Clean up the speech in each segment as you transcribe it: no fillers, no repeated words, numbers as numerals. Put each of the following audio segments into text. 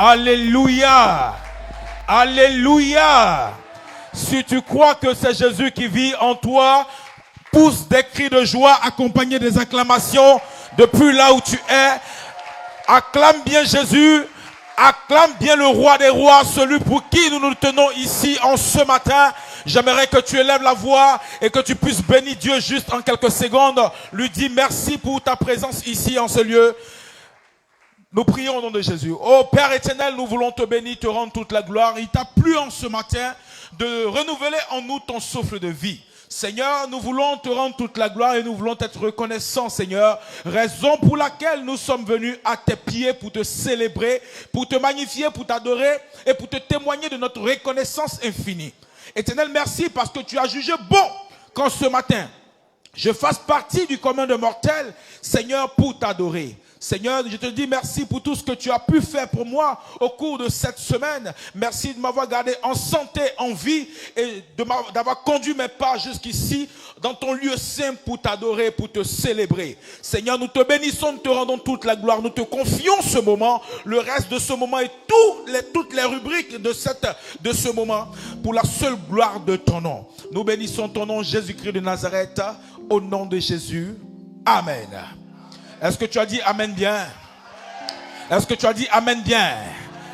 Alléluia. Alléluia. Si tu crois que c'est Jésus qui vit en toi, pousse des cris de joie accompagnés des acclamations depuis là où tu es. Acclame bien Jésus. Acclame bien le roi des rois, celui pour qui nous nous tenons ici en ce matin. J'aimerais que tu élèves la voix et que tu puisses bénir Dieu juste en quelques secondes. Lui dis merci pour ta présence ici en ce lieu. Nous prions au nom de Jésus. Oh Père éternel, nous voulons te bénir, te rendre toute la gloire. Il t'a plu en ce matin de renouveler en nous ton souffle de vie. Seigneur, nous voulons te rendre toute la gloire et nous voulons être reconnaissants, Seigneur. Raison pour laquelle nous sommes venus à tes pieds pour te célébrer, pour te magnifier, pour t'adorer et pour te témoigner de notre reconnaissance infinie. Éternel, merci parce que tu as jugé bon qu'en ce matin, je fasse partie du commun de mortels, Seigneur, pour t'adorer. Seigneur, je te dis merci pour tout ce que tu as pu faire pour moi au cours de cette semaine. Merci de m'avoir gardé en santé, en vie et d'avoir conduit mes pas jusqu'ici dans ton lieu saint pour t'adorer, pour te célébrer. Seigneur, nous te bénissons, nous te rendons toute la gloire. Nous te confions ce moment, le reste de ce moment et toutes les rubriques de ce moment pour la seule gloire de ton nom. Nous bénissons ton nom, Jésus-Christ de Nazareth, au nom de Jésus. Amen. Est-ce que tu as dit Amen bien? Est-ce que tu as dit Amen bien?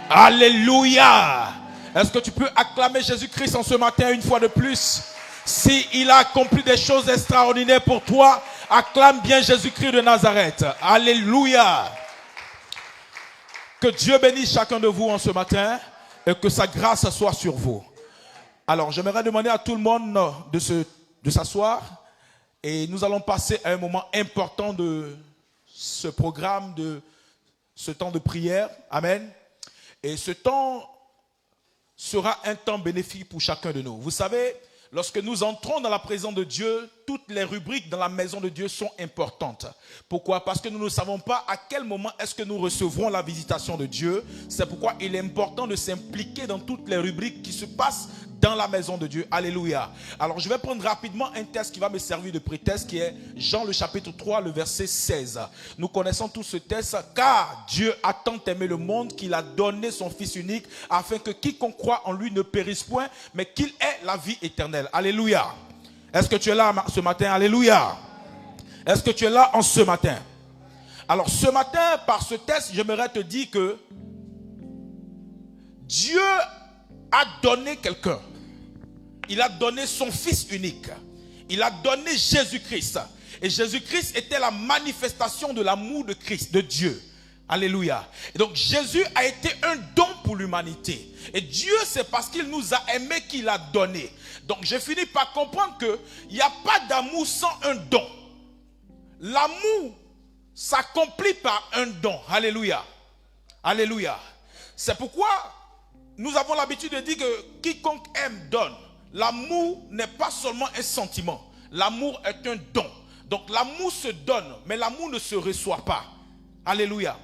Alléluia! Est-ce que tu peux acclamer Jésus-Christ en ce matin une fois de plus? S'il a accompli des choses extraordinaires pour toi, acclame bien Jésus-Christ de Nazareth. Alléluia! Que Dieu bénisse chacun de vous en ce matin et que sa grâce soit sur vous. Alors, j'aimerais demander à tout le monde de s'asseoir et nous allons passer à un moment important de ce programme, de ce temps de prière. Amen. Et ce temps sera un temps bénéfique pour chacun de nous. Vous savez, lorsque nous entrons dans la présence de Dieu, toutes les rubriques dans la maison de Dieu sont importantes. Pourquoi? Parce que nous ne savons pas à quel moment est-ce que nous recevrons la visitation de Dieu. C'est pourquoi il est important de s'impliquer dans toutes les rubriques qui se passent dans la maison de Dieu. Alléluia. Alors je vais prendre rapidement un texte qui va me servir de prétexte, qui est Jean le chapitre 3, le verset 16. Nous connaissons tous ce texte. Car Dieu a tant aimé le monde qu'il a donné son Fils unique, afin que quiconque croit en lui ne périsse point, mais qu'il ait la vie éternelle. Alléluia. Est-ce que tu es là ce matin? Alléluia. Est-ce que tu es là en ce matin? Alors ce matin, par ce texte, j'aimerais te dire que Dieu a donné quelqu'un. Il a donné son Fils unique. Il a donné Jésus-Christ. Et Jésus-Christ était la manifestation de l'amour de Christ, de Dieu. Alléluia. Et donc Jésus a été un don pour l'humanité. Et Dieu, c'est parce qu'il nous a aimés qu'il a donné. Donc j'ai fini par comprendre qu'il n'y a pas d'amour sans un don. L'amour s'accomplit par un don. Alléluia. Alléluia. C'est pourquoi nous avons l'habitude de dire que quiconque aime donne. L'amour n'est pas seulement un sentiment. L'amour est un don. Donc l'amour se donne, mais l'amour ne se reçoit pas. Alléluia.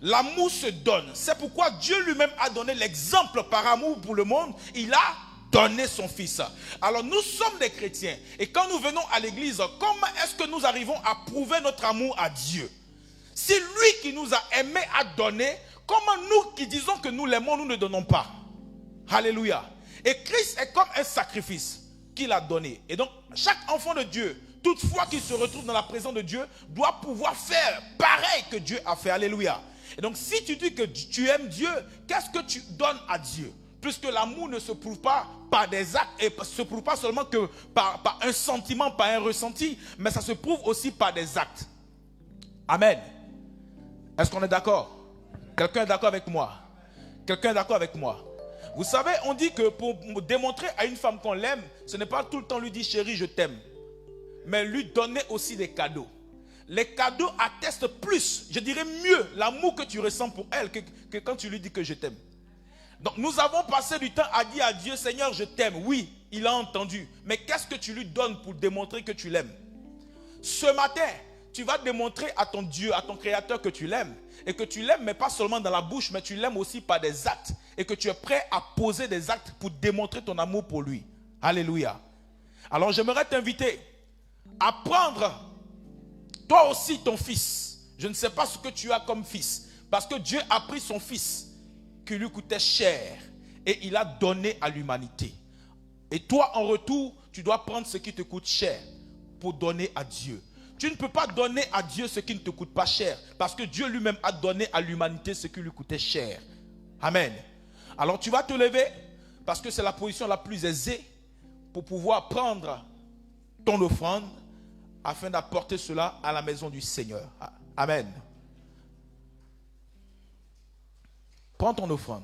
L'amour se donne. C'est pourquoi Dieu lui-même a donné l'exemple par amour pour le monde. Il a donné son Fils. Alors nous sommes des chrétiens. Et quand nous venons à l'église, comment est-ce que nous arrivons à prouver notre amour à Dieu? Si lui qui nous a aimés a donné, comment nous qui disons que nous l'aimons, nous ne donnons pas? Alléluia. Et Christ est comme un sacrifice qu'il a donné. Et donc, chaque enfant de Dieu, toutefois qu'il se retrouve dans la présence de Dieu, doit pouvoir faire pareil que Dieu a fait. Alléluia. Et donc, si tu dis que tu aimes Dieu, qu'est-ce que tu donnes à Dieu? Puisque l'amour ne se prouve pas par des actes, et ne se prouve pas seulement que par un sentiment, par un ressenti, mais ça se prouve aussi par des actes. Amen. Est-ce qu'on est d'accord? Quelqu'un est d'accord avec moi? Quelqu'un est d'accord avec moi? Vous savez, on dit que pour démontrer à une femme qu'on l'aime, ce n'est pas tout le temps lui dire chérie, je t'aime. Mais lui donner aussi des cadeaux. Les cadeaux attestent plus, je dirais mieux, l'amour que tu ressens pour elle que quand tu lui dis que je t'aime. Donc nous avons passé du temps à dire à Dieu, Seigneur, je t'aime. Oui, il a entendu. Mais qu'est-ce que tu lui donnes pour démontrer que tu l'aimes? Ce matin, tu vas démontrer à ton Dieu, à ton Créateur que tu l'aimes. Et que tu l'aimes, mais pas seulement dans la bouche, mais tu l'aimes aussi par des actes. Et que tu es prêt à poser des actes pour démontrer ton amour pour lui. Alléluia. Alors j'aimerais t'inviter à prendre toi aussi ton fils. Je ne sais pas ce que tu as comme fils. Parce que Dieu a pris son Fils. qui lui coûtait cher et il a donné à l'humanité. Et toi, en retour, tu dois prendre ce qui te coûte cher pour donner à Dieu. Tu ne peux pas donner à Dieu ce qui ne te coûte pas cher, parce que Dieu lui-même a donné à l'humanité ce qui lui coûtait cher. Amen. Alors tu vas te lever, parce que c'est la position la plus aisée pour pouvoir prendre ton offrande afin d'apporter cela à la maison du Seigneur. Amen. Prends ton offrande.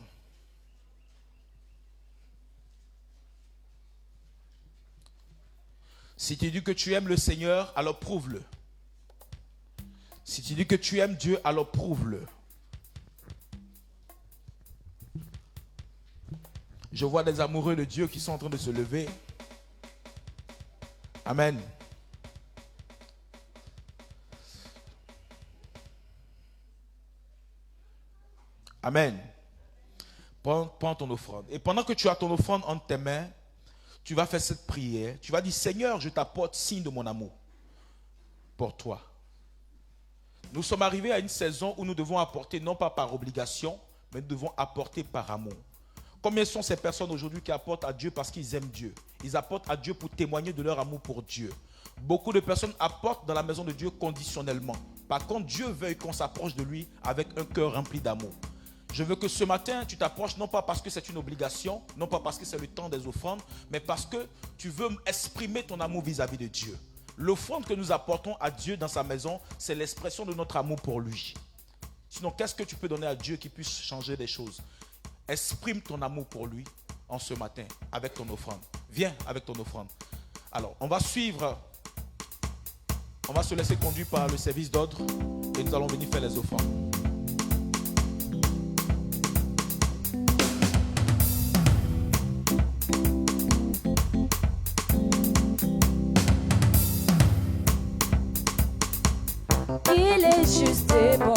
Si tu dis que tu aimes le Seigneur, alors prouve-le. Si tu dis que tu aimes Dieu, alors prouve-le. Je vois des amoureux de Dieu qui sont en train de se lever. Amen. Amen. Prends ton offrande. Et pendant que tu as ton offrande entre tes mains, tu vas faire cette prière. Tu vas dire, Seigneur, je t'apporte signe de mon amour pour toi. Nous sommes arrivés à une saison où nous devons apporter, non pas par obligation, mais nous devons apporter par amour. Combien sont ces personnes aujourd'hui qui apportent à Dieu parce qu'ils aiment Dieu? Ils apportent à Dieu pour témoigner de leur amour pour Dieu. Beaucoup de personnes apportent dans la maison de Dieu conditionnellement. Par contre, Dieu veut qu'on s'approche de lui avec un cœur rempli d'amour. Je veux que ce matin, tu t'approches non pas parce que c'est une obligation, non pas parce que c'est le temps des offrandes, mais parce que tu veux exprimer ton amour vis-à-vis de Dieu. L'offrande que nous apportons à Dieu dans sa maison, c'est l'expression de notre amour pour lui. Sinon, qu'est-ce que tu peux donner à Dieu qui puisse changer des choses? Exprime ton amour pour lui en ce matin avec ton offrande. Viens avec ton offrande. Alors, on va suivre, on va se laisser conduire par le service d'ordre et nous allons venir faire les offrandes. Il est juste et bon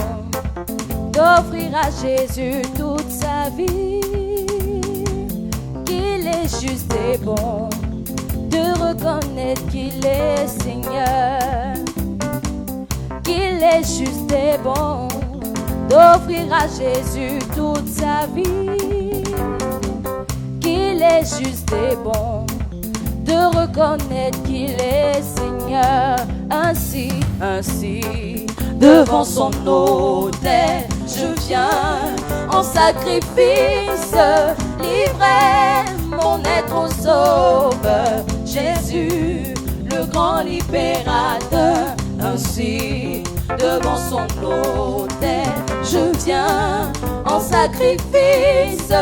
d'offrir à Jésus toute sa vie. Qu'il est juste et bon de reconnaître qu'il est Seigneur. Qu'il est juste et bon d'offrir à Jésus toute sa vie. Qu'il est juste et bon de reconnaître qu'il est Seigneur. Ainsi, devant son autel, je viens en sacrifice, livrer mon être au Sauveur, Jésus, le grand libérateur. Ainsi, devant son autel, je viens en sacrifice,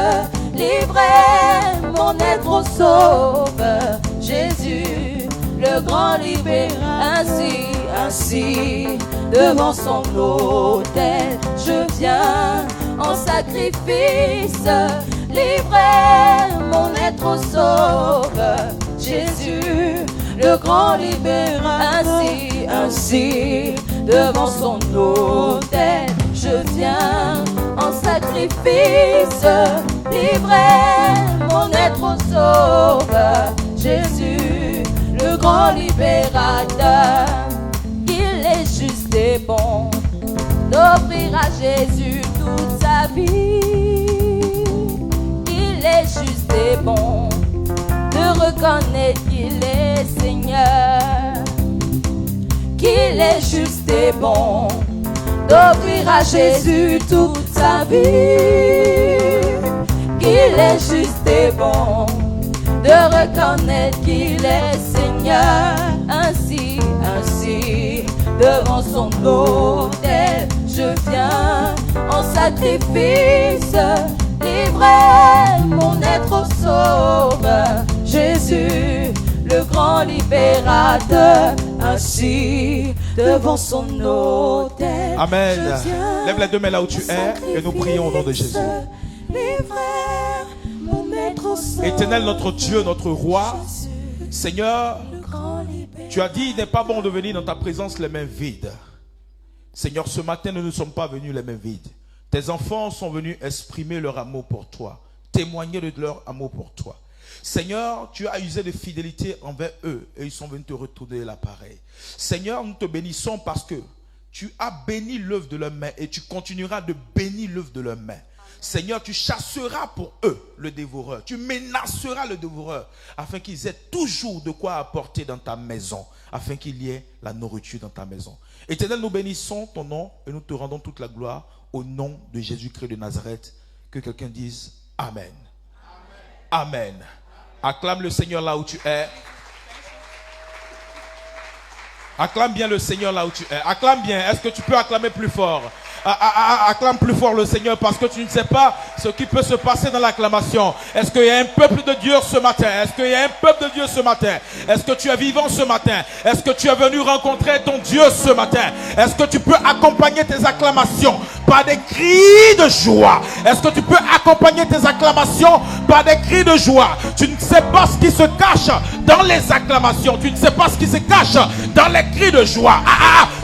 livrer mon être au Sauveur, Jésus, le grand libérateur. Ainsi, devant son autel, je viens en sacrifice, livrer mon être au Sauveur, Jésus, le grand libérateur. Ainsi, devant son autel, je viens en sacrifice, livrer mon être au Sauveur, Jésus, le grand libérateur. Il est juste et bon d'offrir à Jésus toute sa vie. Il est juste et bon de reconnaître qu'il est Seigneur. Qu'il est juste et bon d'offrir à Jésus toute sa vie. Qu'il est juste et bon de reconnaître qu'il est Seigneur. Ainsi, devant son autel, je viens en sacrifice, livrer mon être au Sauveur, Jésus, le grand libérateur. Ainsi, devant son autel, Amen. Lève les deux mains là où tu es et nous prions au nom de Jésus. Éternel notre Dieu, notre roi, Seigneur, tu as dit il n'est pas bon de venir dans ta présence les mains vides. Seigneur, ce matin nous ne sommes pas venus les mains vides. Tes enfants sont venus exprimer leur amour pour toi, témoigner de leur amour pour toi. Seigneur, tu as usé de fidélité envers eux et ils sont venus te retourner l'appareil. Seigneur, nous te bénissons parce que tu as béni l'œuvre de leurs mains et tu continueras de bénir l'œuvre de leurs mains. Seigneur, tu chasseras pour eux le dévoreur. Tu menaceras le dévoreur afin qu'ils aient toujours de quoi apporter dans ta maison, afin qu'il y ait la nourriture dans ta maison. Éternel, nous bénissons ton nom et nous te rendons toute la gloire au nom de Jésus-Christ de Nazareth. Que quelqu'un dise Amen. Amen. Amen. Acclame le Seigneur là où tu es. Acclame bien le Seigneur là où tu es. Acclame bien. Est-ce que tu peux acclamer plus fort? Acclame plus fort le Seigneur parce que tu ne sais pas ce qui peut se passer dans l'acclamation. Est-ce qu'il y a un peuple de Dieu ce matin? Est-ce qu'il y a un peuple de Dieu ce matin? Est-ce que tu es vivant ce matin? Est-ce que tu es venu rencontrer ton Dieu ce matin? Est-ce que tu peux accompagner tes acclamations par des cris de joie? Est-ce que tu peux accompagner tes acclamations par des cris de joie? Tu ne sais pas ce qui se cache dans les acclamations. Tu ne sais pas ce qui se cache dans les cris de joie.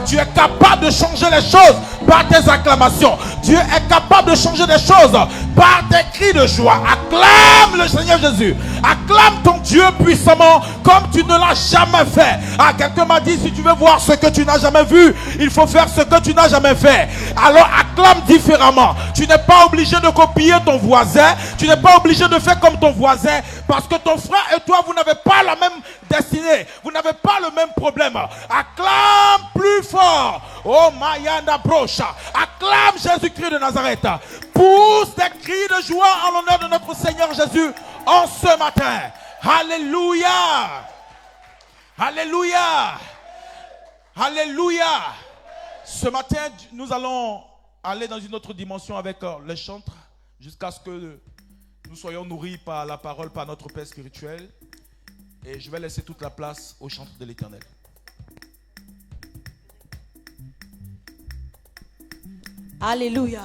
Tu es capable de changer les choses par tes acclamations. Dieu est capable de changer des choses par tes cris de joie. Acclame le Seigneur Jésus. Acclame ton Dieu puissamment comme tu ne l'as jamais fait. Quelqu'un m'a dit, si tu veux voir ce que tu n'as jamais vu, il faut faire ce que tu n'as jamais fait. Alors acclame différemment. Tu n'es pas obligé de copier ton voisin. Tu n'es pas obligé de faire comme ton voisin. Parce que ton frère et toi, vous n'avez pas la même destinée. Vous n'avez pas le même problème. Acclame plus fort. Oh Mayanda Brocha. Acclame Jésus-Christ de Nazareth. Pousse des cris de joie en l'honneur de notre Seigneur Jésus en ce matin. Alléluia. Alléluia. Alléluia. Ce matin, nous allons aller dans une autre dimension avec les chantres jusqu'à ce que nous soyons nourris par la parole, par notre Père spirituel. Et je vais laisser toute la place aux chantres de l'Éternel. Alléluia.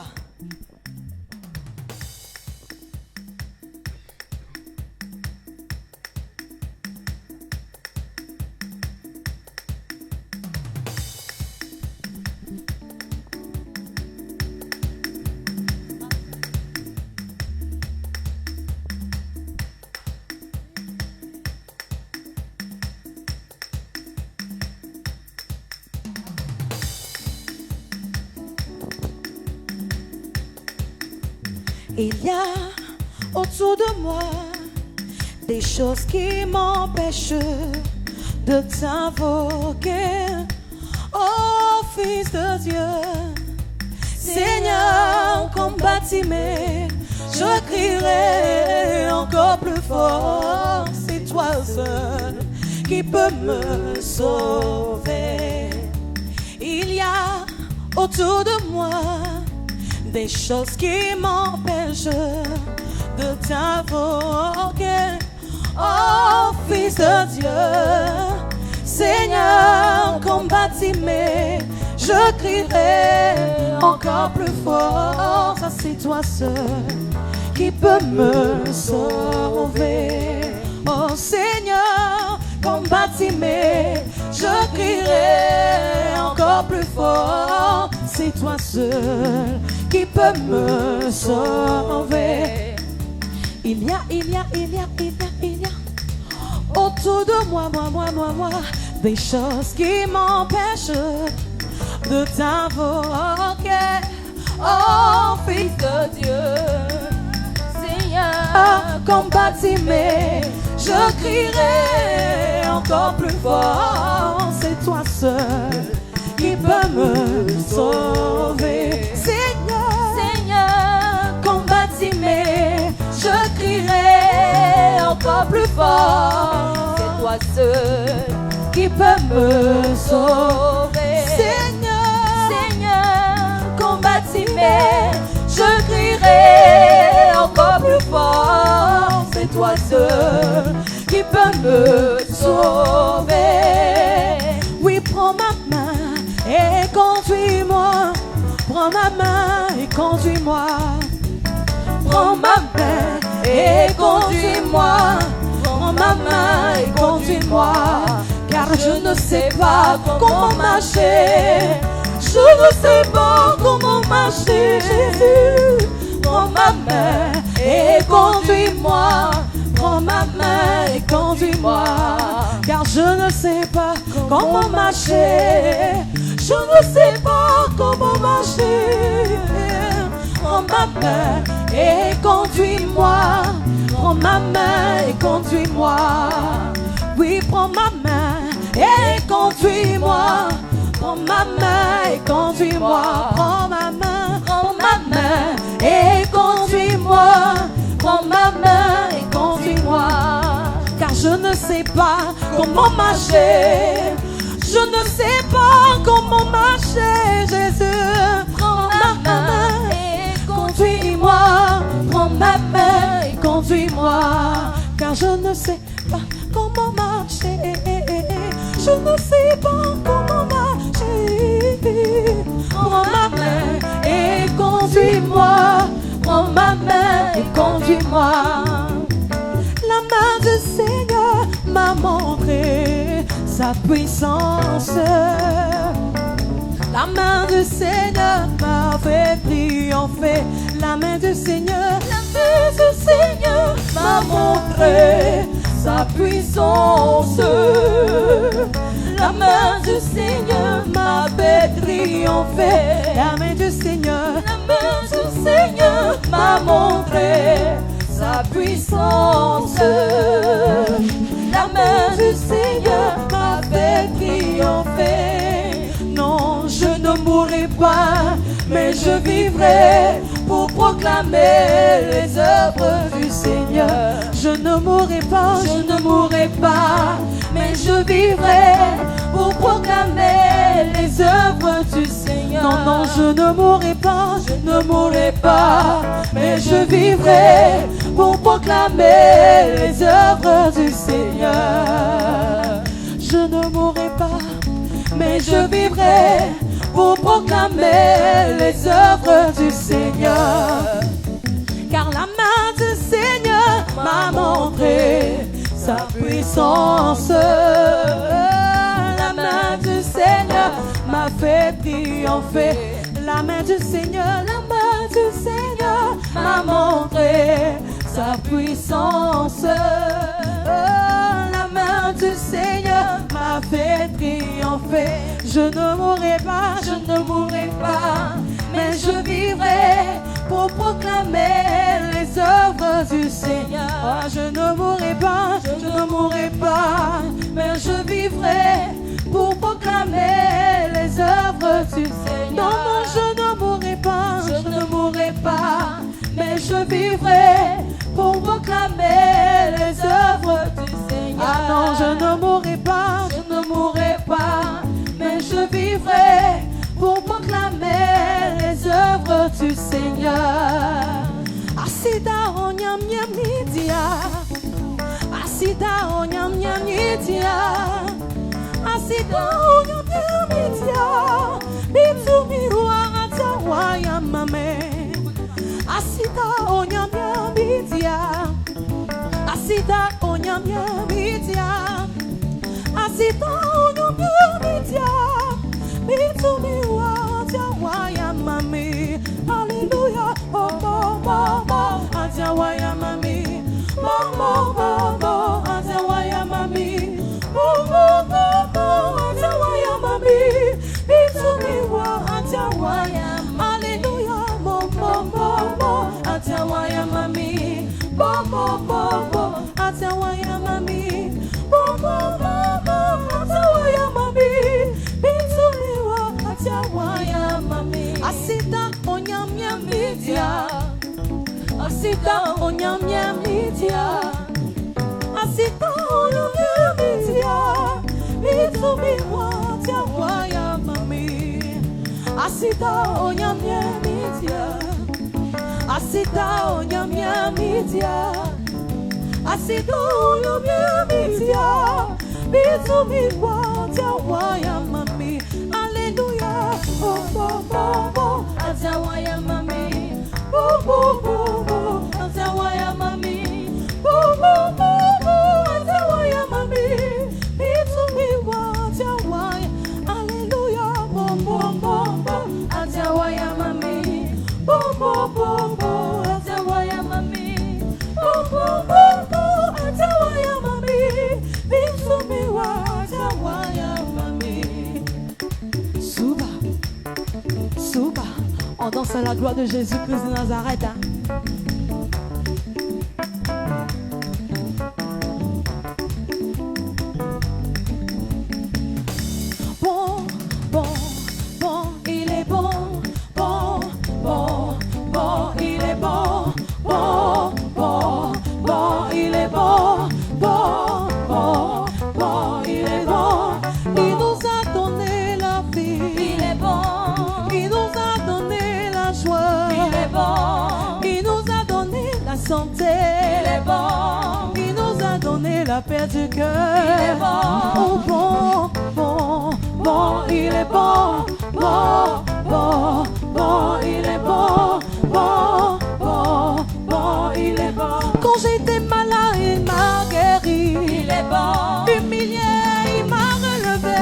Il y a autour de moi des choses qui m'empêchent de t'invoquer. Oh Fils de Dieu, Seigneur, combattez-moi, je crierai encore plus fort. C'est toi seul qui peux me sauver. Il y a autour de moi des choses qui m'empêchent de t'invoquer. Oh Fils de Dieu, Seigneur, combattez-moi, je crierai encore plus fort. Ça c'est toi seul qui peux me sauver. Oh Seigneur, combattez-moi, je crierai encore plus fort. C'est toi seul qui peut me sauver. Il y a autour de moi, des choses qui m'empêchent de t'invoquer. Oh Fils de Dieu, Seigneur, combattez-moi, je crierai encore plus fort. C'est toi seul qui peut me sauver. Seigneur, combattez-moi, je crierai encore plus fort. C'est toi seul qui peut me sauver. Seigneur, combattez-moi, je crierai encore plus fort. C'est toi seul qui peut me sauver. Oui, prends ma main et conduis-moi. Prends ma main et conduis-moi. Prends ma main et conduis-moi. Prends ma main et conduis-moi. Car je ne sais pas comment marcher. Je ne sais pas comment marcher. Jésus, prends ma main et conduis-moi. Prends ma main et conduis-moi. Car je ne sais pas comment marcher. Je ne sais pas comment marcher. Prends ma main et conduis-moi. Prends ma main et conduis-moi. Oui, prends ma main et conduis-moi. Prends ma main et conduis-moi. Prends ma main et conduis-moi. Prends ma main et conduis-moi. Car je ne sais pas comment marcher. Je ne sais pas comment marcher, Jésus. Prends ma main et conduis-moi. Prends ma main et conduis-moi. Car je ne sais pas comment marcher. Je ne sais pas comment marcher. Prends ma main et conduis-moi. Prends ma main et conduis-moi. La main du Seigneur m'a montré sa puissance. La main du Seigneur m'a fait triompher. La main du Seigneur m'a montré sa puissance. La main du Seigneur m'a fait triompher. La main du Seigneur m'a montré sa puissance. La main du Seigneur m'a fait triompher. Non, je ne mourrai pas, mais je vivrai pour proclamer les œuvres du Seigneur. Je ne mourrai pas, mais je vivrai pour proclamer les œuvres du Seigneur. Non, non, je ne mourrai pas, mais je vivrai pour proclamer les œuvres du Seigneur. Je ne mourrai pas, mais je vivrai pour proclamer les œuvres du Seigneur. Car la main du Seigneur m'a montré sa puissance. La main du Seigneur m'a fait triompher. La main du Seigneur m'a montré sa puissance. La main du Seigneur m'a fait triompher. Je ne mourrai pas, mais je vivrai pour proclamer les œuvres du Seigneur. Oh, je ne mourrai pas, mais je vivrai pour proclamer les œuvres du Seigneur. Non, non, je ne mourrai pas, mais je vivrai pour proclamer les œuvres du Seigneur. Ah non, je ne mourrai pas, mais je vivrai pour proclamer les œuvres du Seigneur. Asida onyam nyamidia, asida onyam nyamidia, asida onyam nyamidia, bitumirua atawaya mame. Asida onyam nyamidia, asida onyam nyamidia, asida onyam nyamidia, bitumirua atawaya mame. Hallelujah, oh, oh, oh, oh, atawaya mami, oh, oh, oh, oh, atawaya mami, oh, oh, oh, oh, atawaya mami, bitumiwa atawaya, hallelujah, oh, oh, oh, oh, atawaya mami, oh, oh, oh, oh, atawaya mami, oh, oh, oh, oh, atawaya mami, bitumiwa atawaya mami. Asida onyam nyamidia, asida onyam nyamidia, asida onyam nyamidia, bitumiwa atawaya mami. Asida onyam nyamidia, asida onyam nyamidia, asida onyam nyamidia, bitumiwa atawaya mami. Hallelujah, oh, oh, oh, oh, atawaya mami, oh, oh, oh, oh, atawaya mami, oh, oh, oh, oh, atawaya mami, bitumiwa atawaya, hallelujah, oh, oh, oh, oh, atawaya mami, oh, oh, oh, oh, atawaya mami, oh, oh, oh, oh, atawaya mami, bitumiwa atawaya mami. Suba, On danse à la gloire de Jésus-Christ de Nazareth. Hein. Bon, bon, bon, il est bon. Bon, bon, bon, il est bon. Bon, bon, bon, il est bon. Bon, bon, bon, il est bon. Il nous a donné la vie. Il est bon. Il nous a donné la joie. Il est bon. Il nous a donné la santé. Il est bon. Il nous a donné la paix du cœur. Il est bon. Oh bon, bon, bon, il est bon. Bon, bon, bon, il est bon. Bon, bon, bon, il est bon. Quand j'étais malade, il m'a guéri. Il est bon. Humilié, il m'a relevé.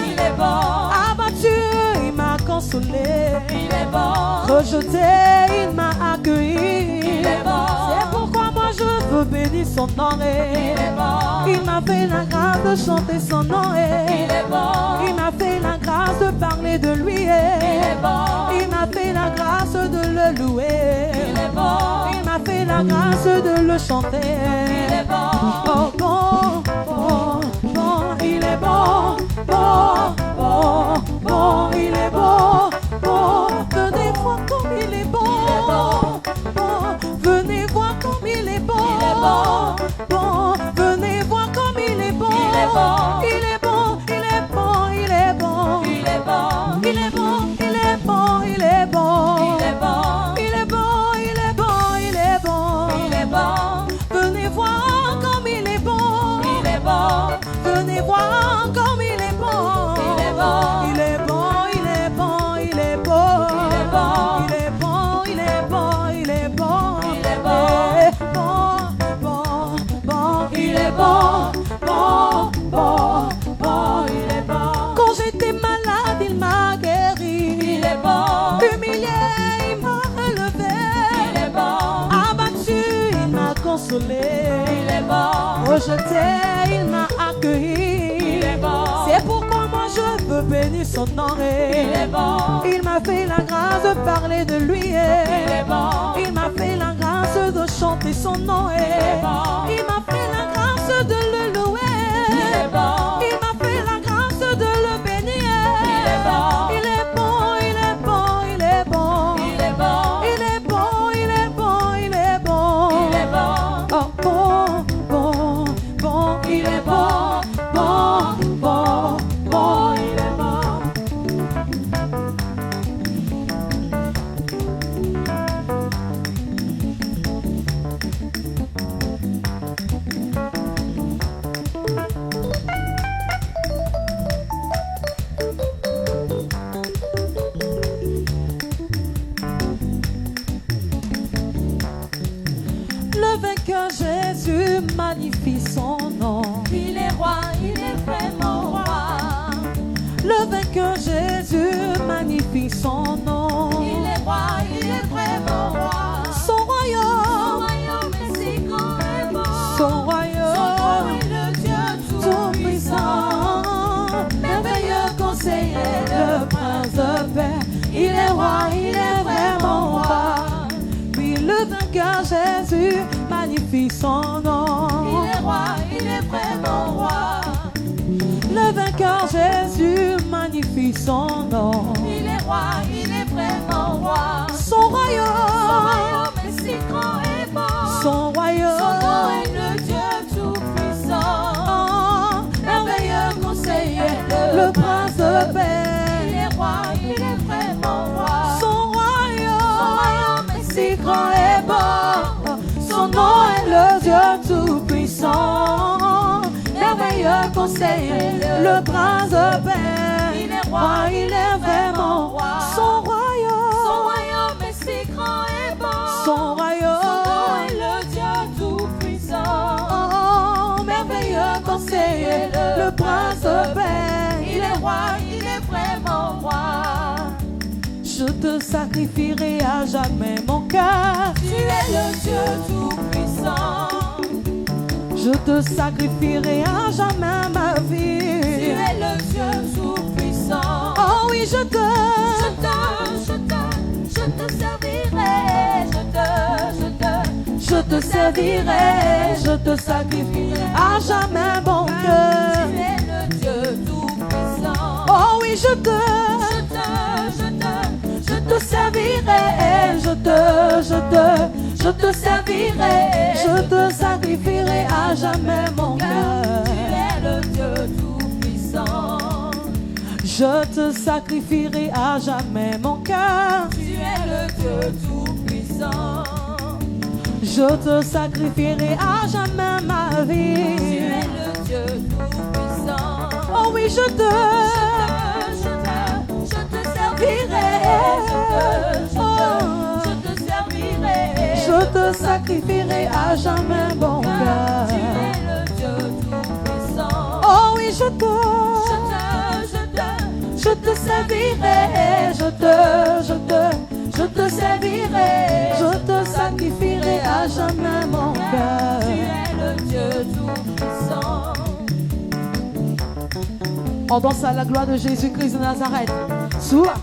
Il est bon. Abattu, il m'a consolé. Il est bon. Rejeté, il m'a accueilli. Il est bon. C'est pourquoi moi je veux bénir son nom. Il est bon. Il m'a fait la grâce de chanter son nom. Il est bon. Il m'a fait la grâce de parler de lui. Il est bon. Il m'a fait la grâce de le louer. Il est bon. Il m'a fait la grâce de le chanter. Il est bon. Oh bon, bon, bon, il est bon. Bon, bon, bon, il est bon. Bon, venez voir comme il est bon. Bon, venez voir comme il est bon. Il est bon. Bon, venez voir comme il est bon. Il est bon. Il est bon, il est bon, il est bon. Il est bon. Il est bon, il est bon, il est bon. Il est bon. Il est bon, il est bon, il est bon. Il est bon. Venez voir comme il est bon. Il est bon. Venez voir comme il est bon. Il est bon. Il est bon, il est bon, il est bon. Il est bon. Il est bon, il est bon, il est bon. Il est bon. Bon, bon, il est bon. Bon, bon, bon, il est bon. Quand j'étais malade, il m'a guéri. Il est bon. Humilié, il m'a relevé. Il est bon. Abattu, il m'a consolé. Il est bon. Rejeté, il m'a accueilli. Il est bon. C'est pourquoi moi je veux bénir son nom. Il est bon. Il m'a fait la grâce de parler de lui. Il est bon. Il m'a fait la grâce de chanter son nom. est bon. Il m'a fait la grâce de le louer. Il est bon. Il m'a fait la grâce de le bénir. Il est bon. Il est bon, il est bon, il est bon. Il est bon. Il est bon, il est bon, il est bon. Il est bon. Oh, bon, bon, bon, il est bon. Bon, bon, bon, il est bon. Le vainqueur Jésus magnifie son nom. Il est roi, il est vraiment roi. Le vainqueur Jésus magnifie son nom. Il est roi, il est vraiment roi. Son Son royaume, royaume est si grand et beau. son Son roi royaume, est le Dieu tout-puissant, tout-puissant. merveilleux conseiller, le prince de paix. Il est roi, il est vraiment roi. Oui, le vainqueur Jésus magnifie son nom. Il est roi, il est vraiment roi. Le vainqueur Jésus magnifie son nom. Il est roi, il est vraiment roi. Son Son royaume, royaume est si grand et beau. son Son nom royaume, est le Dieu tout-puissant. oh, Merveilleux conseiller, le prince de Il paix. est roi, il est vraiment roi. Son royaume est si grand et beau. Son nom est le Dieu tout-puissant. Merveilleux conseiller, le prince de paix. Il est roi, il est vraiment roi. son Son royaume. royaume est si grand et beau. Son Son nom royaume, est le Dieu tout-puissant. oh, merveilleux conseiller, le prince de paix. Il est roi, il est vraiment roi. Je te sacrifierai à jamais mon cœur. Tu es le Dieu tout-puissant. Je te sacrifierai à jamais ma Tu vie. es le Dieu tout-puissant. Oh oui, je te Je te servirai, Je te servirai, je te sacrifierai à jamais mon cœur. tu es le Dieu tout-puissant. Oh oui, je te servirai, je te servirai, je te sacrifierai à jamais mon cœur. Tu es le Dieu tout-puissant. Je te sacrifierai à jamais mon cœur. Tu es le Dieu tout-puissant. Je te sacrifierai à jamais ma Tu vie. es le Dieu tout-puissant. Oh oui, je te servirai, je te servirai. Je te sacrifierai à jamais mon cœur. Tu es le Dieu tout-puissant. Oh oui, je te servirai, je te servirai, je te sacrifierai à jamais mon cœur. Tu es le Dieu tout-puissant. On danse à la gloire de Jésus-Christ de Nazareth. Sois.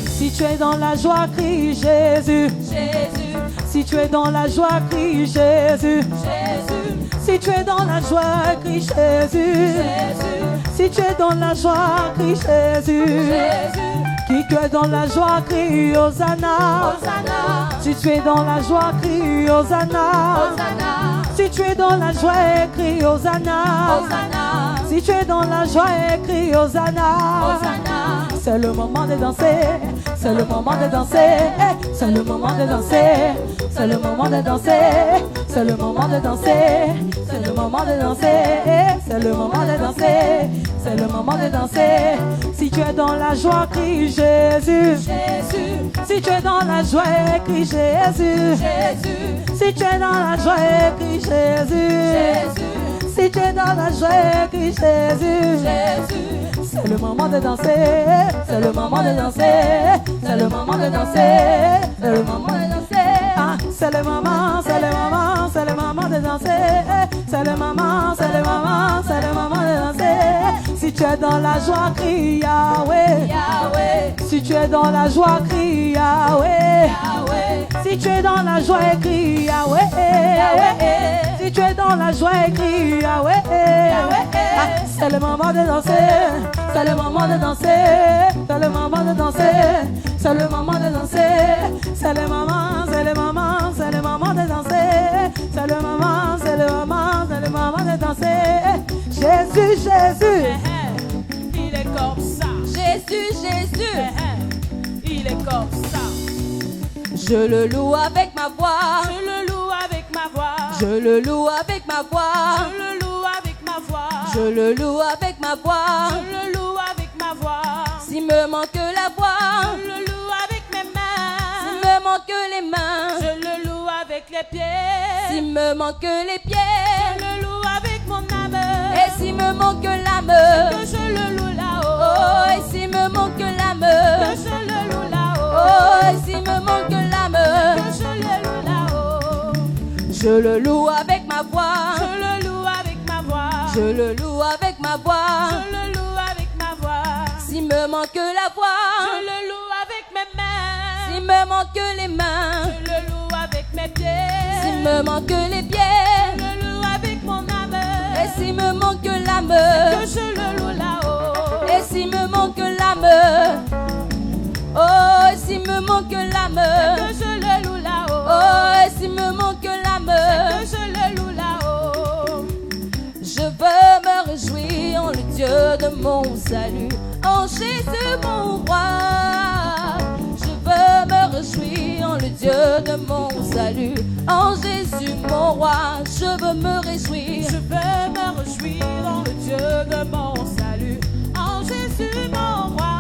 Si tu es dans la joie, crie Jésus. Jésus, Si tu es dans la joie, crie Jésus. Jésus, Si tu es dans la joie, crie Jésus. Jésus, Si tu es dans la joie, crie Jésus. Jésus. Qui tu es dans la joie, crie Hosanna. Hosanna, Si tu es dans la joie, crie Hosanna. Hosanna, Si tu es dans la joie, crie Hosanna. Hosanna, Si tu es dans la joie, crie Hosanna. Hosanna. C'est le moment de danser, c'est le moment de danser, c'est le moment de danser, c'est le moment de danser, c'est le moment de danser, c'est le moment de danser, c'est le moment de danser, c'est le moment de danser. Si tu es dans la joie, crie Jésus. Jésus, Si tu es dans la joie, crie Jésus. Jésus, Si tu es dans la joie, crie Jésus. Jésus, Si tu es dans la joie, crie Jésus. Jésus. C'est le moment de danser, c'est le moment de danser, c'est le moment de danser, c'est le moment de danser. Ah, c'est le moment, c'est le moment, c'est le moment de danser, c'est le moment, c'est le moment, c'est le moment de danser. Si tu es dans la joie, crie Yahweh. Yahweh, Si tu es dans la joie, crie Yahweh. Yahweh, Si tu es dans la joie, crie Yahweh. Yahweh. Si tu es dans la joie, crie Yahweh. Ah, c'est le moment de danser, c'est le moment de danser, c'est le moment de danser, c'est le moment de danser, c'est le moment, c'est le moment, c'est le moment de danser, c'est le moment, c'est le moment, c'est le moment de danser. Jésus, Jésus, Il est comme ça. Jésus, Jésus. Il est comme ça. Je le loue avec ma voix. Je le loue avec ma voix. Je le loue avec ma voix. Je le loue avec ma voix. Je le loue avec ma voix. Je le loue avec ma voix. S'il me manque la voix, Je le loue avec mes s'il mains. me manque les mains, Je le loue avec les pieds. s'il me manque les pieds, Je le loue avec mon âme. et s'il me manque l'âme, Que je le loue là-haut. oh, et s'il me manque l'âme, Que je le loue là-haut. oh, et s'il me manque l'âme, Que je le loue là-haut. je le loue avec ma voix, Je le loue avec ma voix. je le loue avec ma voix, Je le loue avec ma voix. s'il me manque la Je voix, le loue avec mes mains. s'il me manque les mains, Je le loue avec mes pieds. s'il me manque les pieds, Je le loue avec mon âme. et s'il me manque l'âme, Que je le loue là-haut. et s'il me manque l'âme, oh, et s'il me manque l'âme, Que je le loue là-haut. oh, et s'il me manque l'âme, Que je le loue là-haut. je veux me réjouir en le Dieu de mon salut, en Jésus mon roi. Je veux me réjouir en le Dieu de mon salut, en Jésus mon roi. Je veux me réjouir, Je veux me réjouir en le Dieu de mon salut. En Jésus mon roi.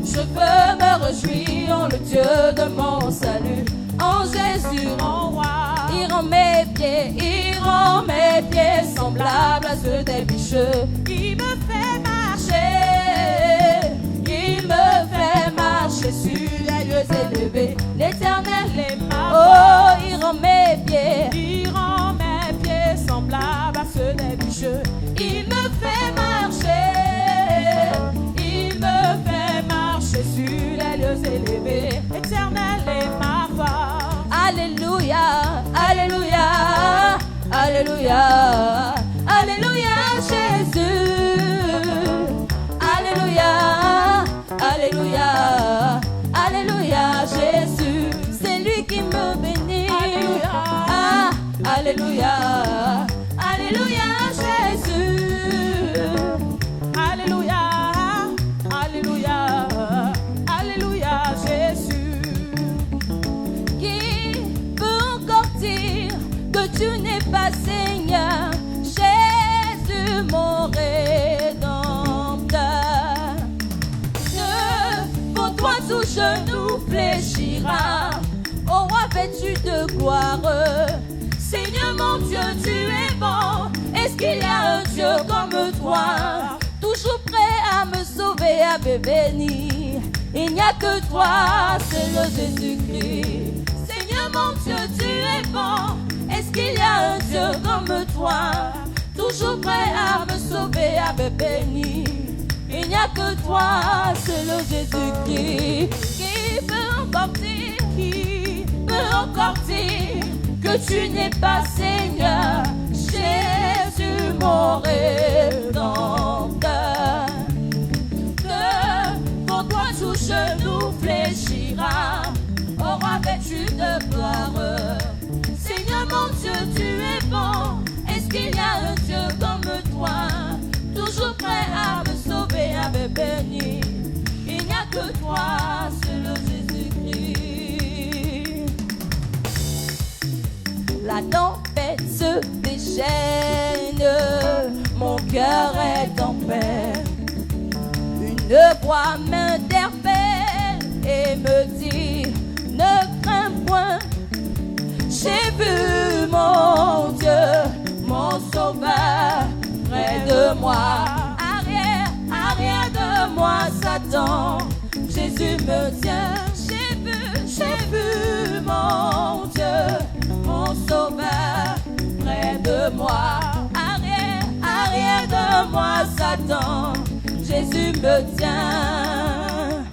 je veux me réjouir en le Dieu de mon salut, en Jésus mon Mon roi. Il rend mes pieds semblables à ceux des bicheux. Il me fait marcher. Il me fait marcher sur les lieux élevés. L'Éternel Les mains. oh, il rend mes pieds. Il rend mes pieds Alléluia, Alléluia Jésus. Alléluia, Alléluia, Alléluia Jésus. C'est lui qui me bénit. Alléluia. Ah, Alléluia, Alléluia Jésus. Alléluia, Alléluia, Alléluia Jésus. Qui peut encore dire que tu n'es pas Seigneur? Jésus mon rédempteur. Devant toi tout genou fléchira, au roi vêtu de gloire. Seigneur mon Dieu, tu es bon. Est-ce qu'il y a un Dieu comme toi, toujours prêt à me sauver, à me bénir? Il n'y a que toi, c'est le Jésus-Christ. Seigneur mon Dieu, tu es bon. Est-ce qu'il y a un Dieu comme toi, toujours prêt à me sauver, à me bénir? Il n'y a que toi, c'est le Jésus-Christ. Qui peut encore dire, qui peut encore dire que tu n'es pas Seigneur? Jésus mon rédempteur. Devant toi tout genou fléchira, au roi vêtu de gloire. Seigneur mon Dieu, tu es bon. Est-ce qu'il y a un Dieu comme toi, toujours prêt à me sauver, à me bénir? Il n'y a que toi, c'est le Jésus-Christ. La tempête se déchaîne, mon cœur est en paix. Une voix m'interpelle et me dit, ne crains point. J'ai vu mon Dieu, mon sauveur, près de moi. Arrière de moi, Satan. Jésus me tient. J'ai vu mon Dieu, mon sauveur, près de moi. Arrière de moi, Satan. Jésus me tient.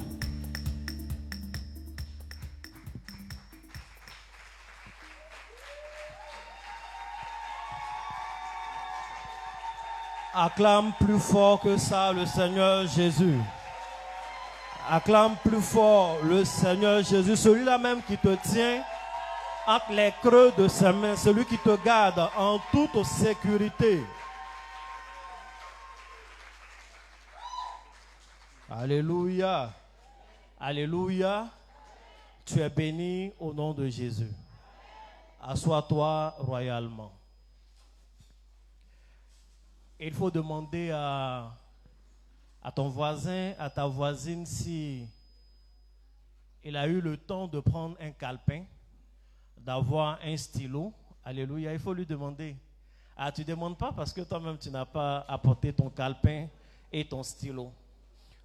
Acclame plus fort que ça le Seigneur Jésus. Acclame plus fort le Seigneur Jésus, celui-là même qui te tient entre les creux de ses mains, celui qui te garde en toute sécurité. Alléluia. Alléluia. Tu es béni au nom de Jésus. Assois-toi royalement. Il faut demander à ton voisin, à ta voisine si il a eu le temps de prendre un calepin, d'avoir un stylo. Alléluia, il faut lui demander. Ah, tu ne demandes pas parce que toi-même tu n'as pas apporté ton calepin et ton stylo.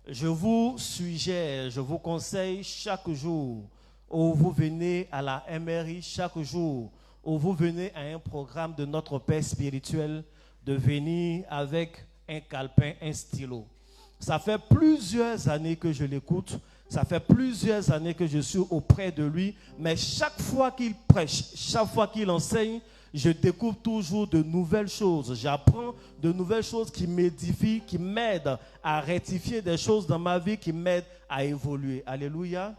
Je vous suggère, je vous conseille chaque jour où vous venez à la MRI, chaque jour où vous venez à un programme de notre Père spirituel, de venir avec un calepin, un stylo. Ça fait plusieurs années que je l'écoute, ça fait plusieurs années que je suis auprès de lui, mais chaque fois qu'il prêche, chaque fois qu'il enseigne, je découvre toujours de nouvelles choses. J'apprends de nouvelles choses qui m'édifient, qui m'aident à rectifier des choses dans ma vie, qui m'aident à évoluer. Alléluia.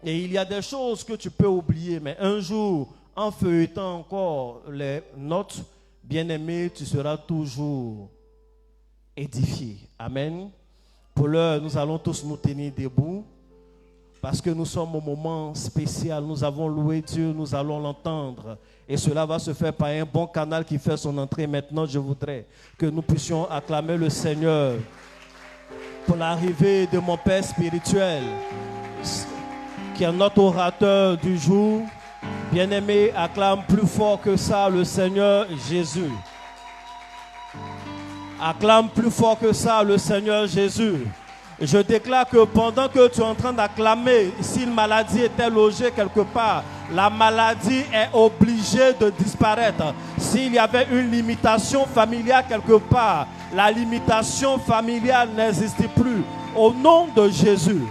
Et il y a des choses que tu peux oublier, mais un jour, en feuilletant encore les notes, bien-aimé, tu seras toujours édifié. Amen. Pour l'heure, nous allons tous nous tenir debout parce que nous sommes au moment spécial. Nous avons loué Dieu, nous allons l'entendre. Et cela va se faire par un bon canal qui fait son entrée. Maintenant, je voudrais que nous puissions acclamer le Seigneur pour l'arrivée de mon Père spirituel, qui est notre orateur du jour. Bien-aimé, acclame plus fort que ça le Seigneur Jésus. Acclame plus fort que ça le Seigneur Jésus. Je déclare que pendant que tu es en train d'acclamer, si une maladie était logée quelque part, la maladie est obligée de disparaître. S'il y avait une limitation familiale quelque part, la limitation familiale n'existe plus. Au nom de Jésus.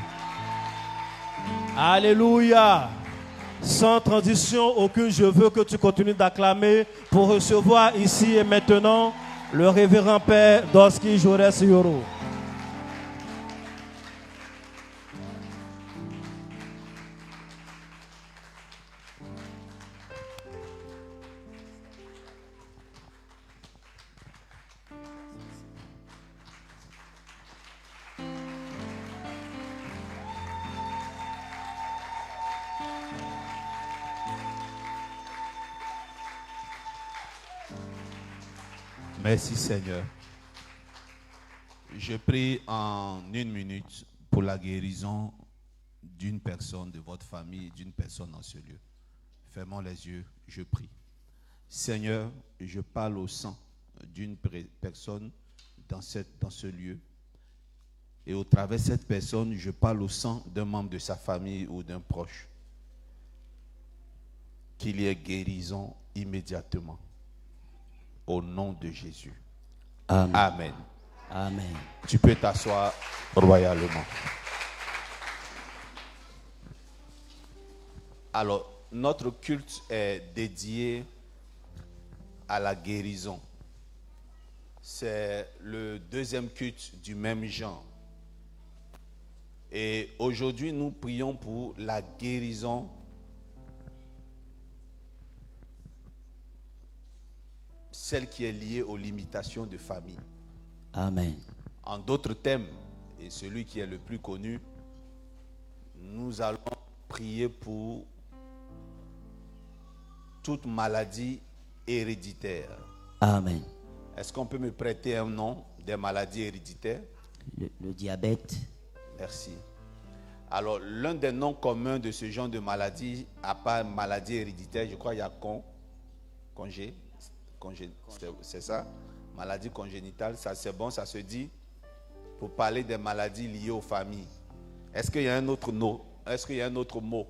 Alléluia. Sans transition aucune, je veux que tu continues d'acclamer pour recevoir ici et maintenant le révérend Père Doski Jores Yoro. Merci Seigneur. Je prie en 1 minute pour la guérison d'une personne de votre famille, d'une personne dans ce lieu. Fermons les yeux, je prie. Seigneur, je parle au sang d'une personne dans ce lieu. Et au travers de cette personne, je parle au sang d'un membre de sa famille ou d'un proche. Qu'il y ait guérison immédiatement. Au nom de Jésus. Amen. Amen. Amen. Tu peux t'asseoir royalement. Alors, notre culte est dédié à la guérison. C'est le deuxième culte du même genre. Et aujourd'hui, nous prions pour la guérison celle qui est liée aux limitations de famille. Amen. En d'autres termes, et celui qui est le plus connu, nous allons prier pour toute maladie héréditaire. Amen. Est-ce qu'on peut me prêter un nom des maladies héréditaires? Le diabète. Merci. Alors, l'un des noms communs de ce genre de maladie, à part maladie héréditaire, je crois qu'il y a congé. C'est ça, maladie congénitale, ça c'est bon, ça se dit pour parler des maladies liées aux familles. Est-ce qu'il y a un autre nom? Est-ce qu'il y a un autre mot?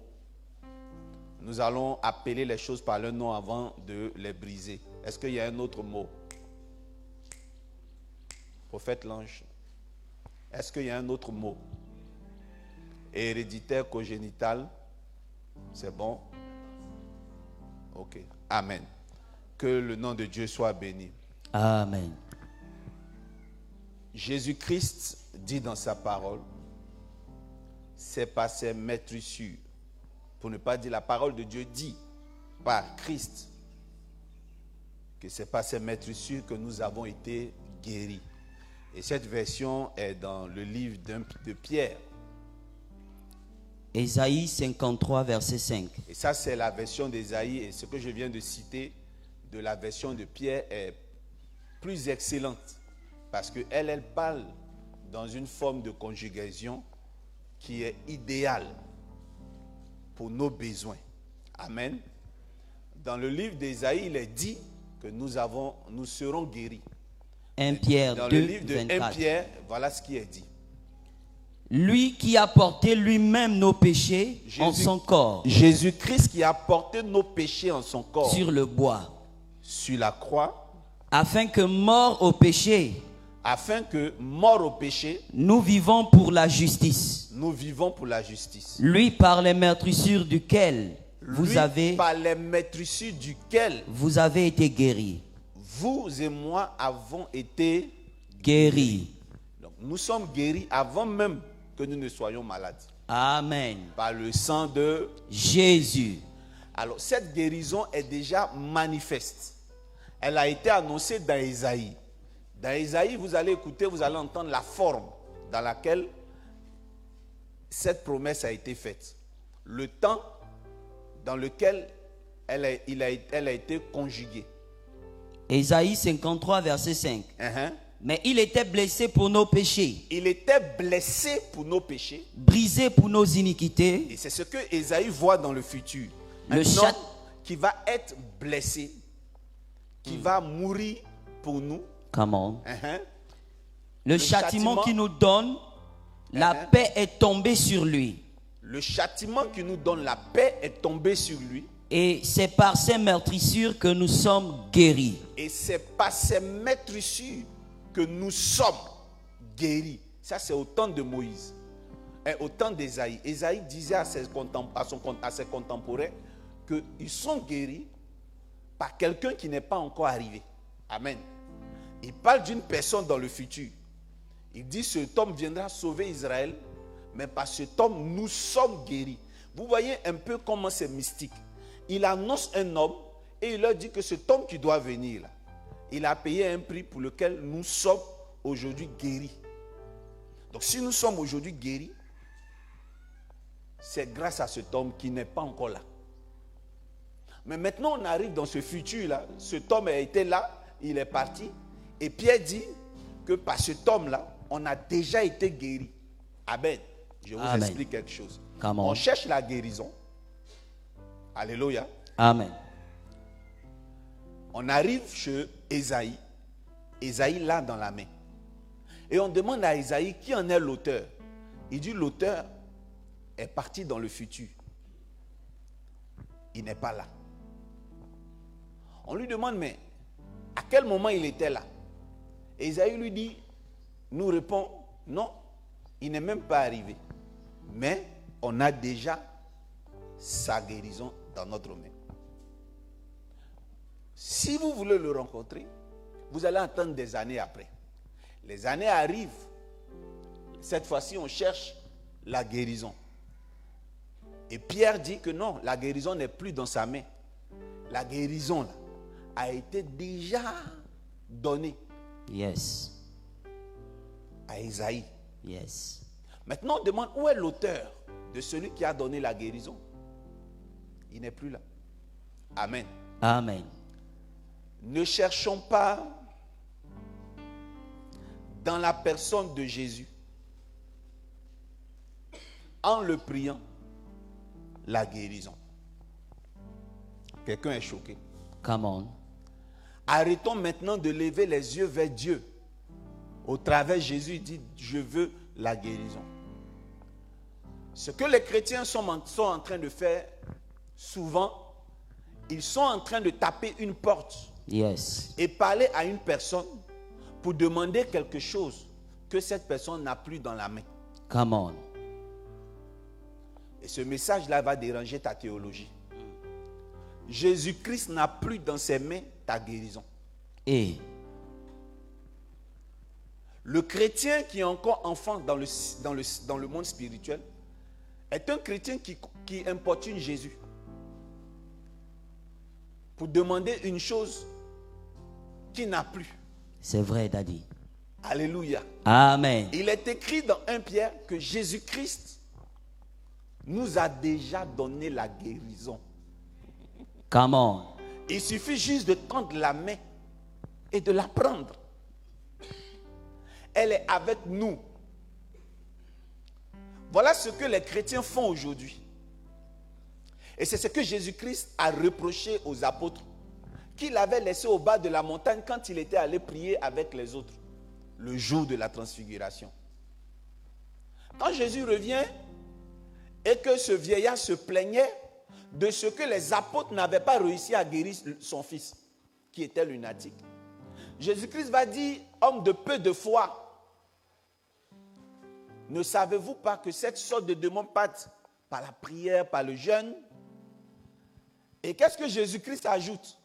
Nous allons appeler les choses par leur nom avant de les briser. Est-ce qu'il y a un autre mot? Prophète l'ange. Est-ce qu'il y a un autre mot? Héréditaire, congénital. C'est bon? Ok. Amen. Que le nom de Dieu soit béni. Amen. Jésus-Christ dit dans sa parole, c'est par ses maîtrissures, pour ne pas dire la parole de Dieu dit par Christ, que c'est par ses maîtrissures que nous avons été guéris. Et cette version est dans le livre de Pierre. Ésaïe 53, verset 5. Et ça, c'est la version d'Ésaïe. Et ce que je viens de citer de la version de Pierre est plus excellente. Parce qu'elle parle dans une forme de conjugaison qui est idéale pour nos besoins. Amen. Dans le livre d'Ésaïe, il est dit que nous serons guéris. 1 Pierre dans 2, le livre de 24. 1 Pierre, voilà ce qui est dit. Lui qui a porté lui-même nos péchés en son corps Jésus-Christ qui a porté nos péchés en son corps sur le bois, sur la croix, afin que mort au péché, mort au péché, nous vivons pour la justice. nous vivons pour la justice. Lui par les meurtrissures duquel Par les maîtrissures duquel vous avez été guéris. vous et moi avons été Guéris. Donc, nous sommes guéris avant même que nous ne soyons malades. Amen. Par le sang de Jésus. Alors, cette guérison est déjà manifeste. Elle a été annoncée dans Ésaïe. Dans Ésaïe, vous allez écouter, vous allez entendre la forme dans laquelle cette promesse a été faite. Le temps dans lequel elle a été conjuguée. Ésaïe 53, verset 5. Uh-huh. Mais il était blessé pour nos péchés, Il était blessé pour nos péchés. brisé pour nos iniquités. Et c'est ce que Ésaïe voit dans le futur. Le Un chat- homme qui va être blessé, qui va mourir pour nous. Come on. Uh-huh. Le châtiment châtiment qui nous donne la Uh-huh. paix est tombée sur lui. Le châtiment qui nous donne la paix est tombé sur lui. Et c'est par ces meurtrissures que nous sommes guéris. Et c'est par ces maîtrissures que nous sommes guéris. Ça, c'est au temps de Moïse. au temps d'Ésaïe, Ésaïe disait à ses contemporains qu'ils sont guéris par quelqu'un qui n'est pas encore arrivé. Amen. Il parle d'une personne dans le futur. Il dit cet homme viendra sauver Israël, mais par cet homme, nous sommes guéris. Vous voyez un peu comment c'est mystique. Il annonce un homme et il leur dit que cet homme qui doit venir là, il a payé un prix pour lequel nous sommes aujourd'hui guéris. Donc si nous sommes aujourd'hui guéris, c'est grâce à cet homme qui n'est pas encore là. Mais maintenant on arrive dans ce futur là. Cet homme a été là, il est parti. Et Pierre dit que par cet homme là, on a déjà été guéri. Amen. Je vous explique quelque chose. On cherche la guérison. Alléluia. Amen. On arrive chez Ésaïe. Ésaïe l'a dans la main. Et on demande à Ésaïe qui en est l'auteur. Il dit l'auteur est parti dans le futur. Il n'est pas là. On lui demande mais à quel moment il était là? Et Ésaïe lui dit, nous répond non, il n'est même pas arrivé. Mais on a déjà sa guérison dans notre main. Si vous voulez le rencontrer, vous allez attendre des années après. Les années arrivent. Cette fois-ci, on cherche la guérison. Et Pierre dit que non, la guérison n'est plus dans sa main. La guérison là, a été déjà donnée. Yes. À Ésaïe. Yes. Maintenant, on demande où est l'auteur de celui qui a donné la guérison. Il n'est plus là. Amen. Amen. Ne cherchons pas dans la personne de Jésus, en le priant, la guérison. Quelqu'un est choqué. Come on. Arrêtons maintenant de lever les yeux vers Dieu. Au travers de Jésus, il dit, je veux la guérison. Ce que les chrétiens sont en train de faire, souvent, ils sont en train de taper une porte. Yes. Et parler à une personne pour demander quelque chose que cette personne n'a plus dans la main. Come on. Et ce message-là va déranger ta théologie. Jésus-Christ n'a plus dans ses mains ta guérison. Et le chrétien qui est encore enfant dans le monde spirituel est un chrétien qui importune Jésus pour demander une chose qu'il n'a plus. c'est vrai, Daddy. Alléluia. Amen. Il est écrit dans 1 Pierre que Jésus-Christ nous a déjà donné la guérison. Come on. Il suffit juste de tendre la main et de la prendre. Elle est avec nous. Voilà ce que les chrétiens font aujourd'hui. Et c'est ce que Jésus-Christ a reproché aux apôtres, qu'il avait laissé au bas de la montagne quand il était allé prier avec les autres, le jour de la transfiguration. Quand Jésus revient et que ce vieillard se plaignait de ce que les apôtres n'avaient pas réussi à guérir son fils, qui était lunatique, Jésus-Christ va dire, homme de peu de foi, ne savez-vous pas que cette sorte de démon passe par la prière, par le jeûne? Et qu'est-ce que Jésus-Christ ajoute?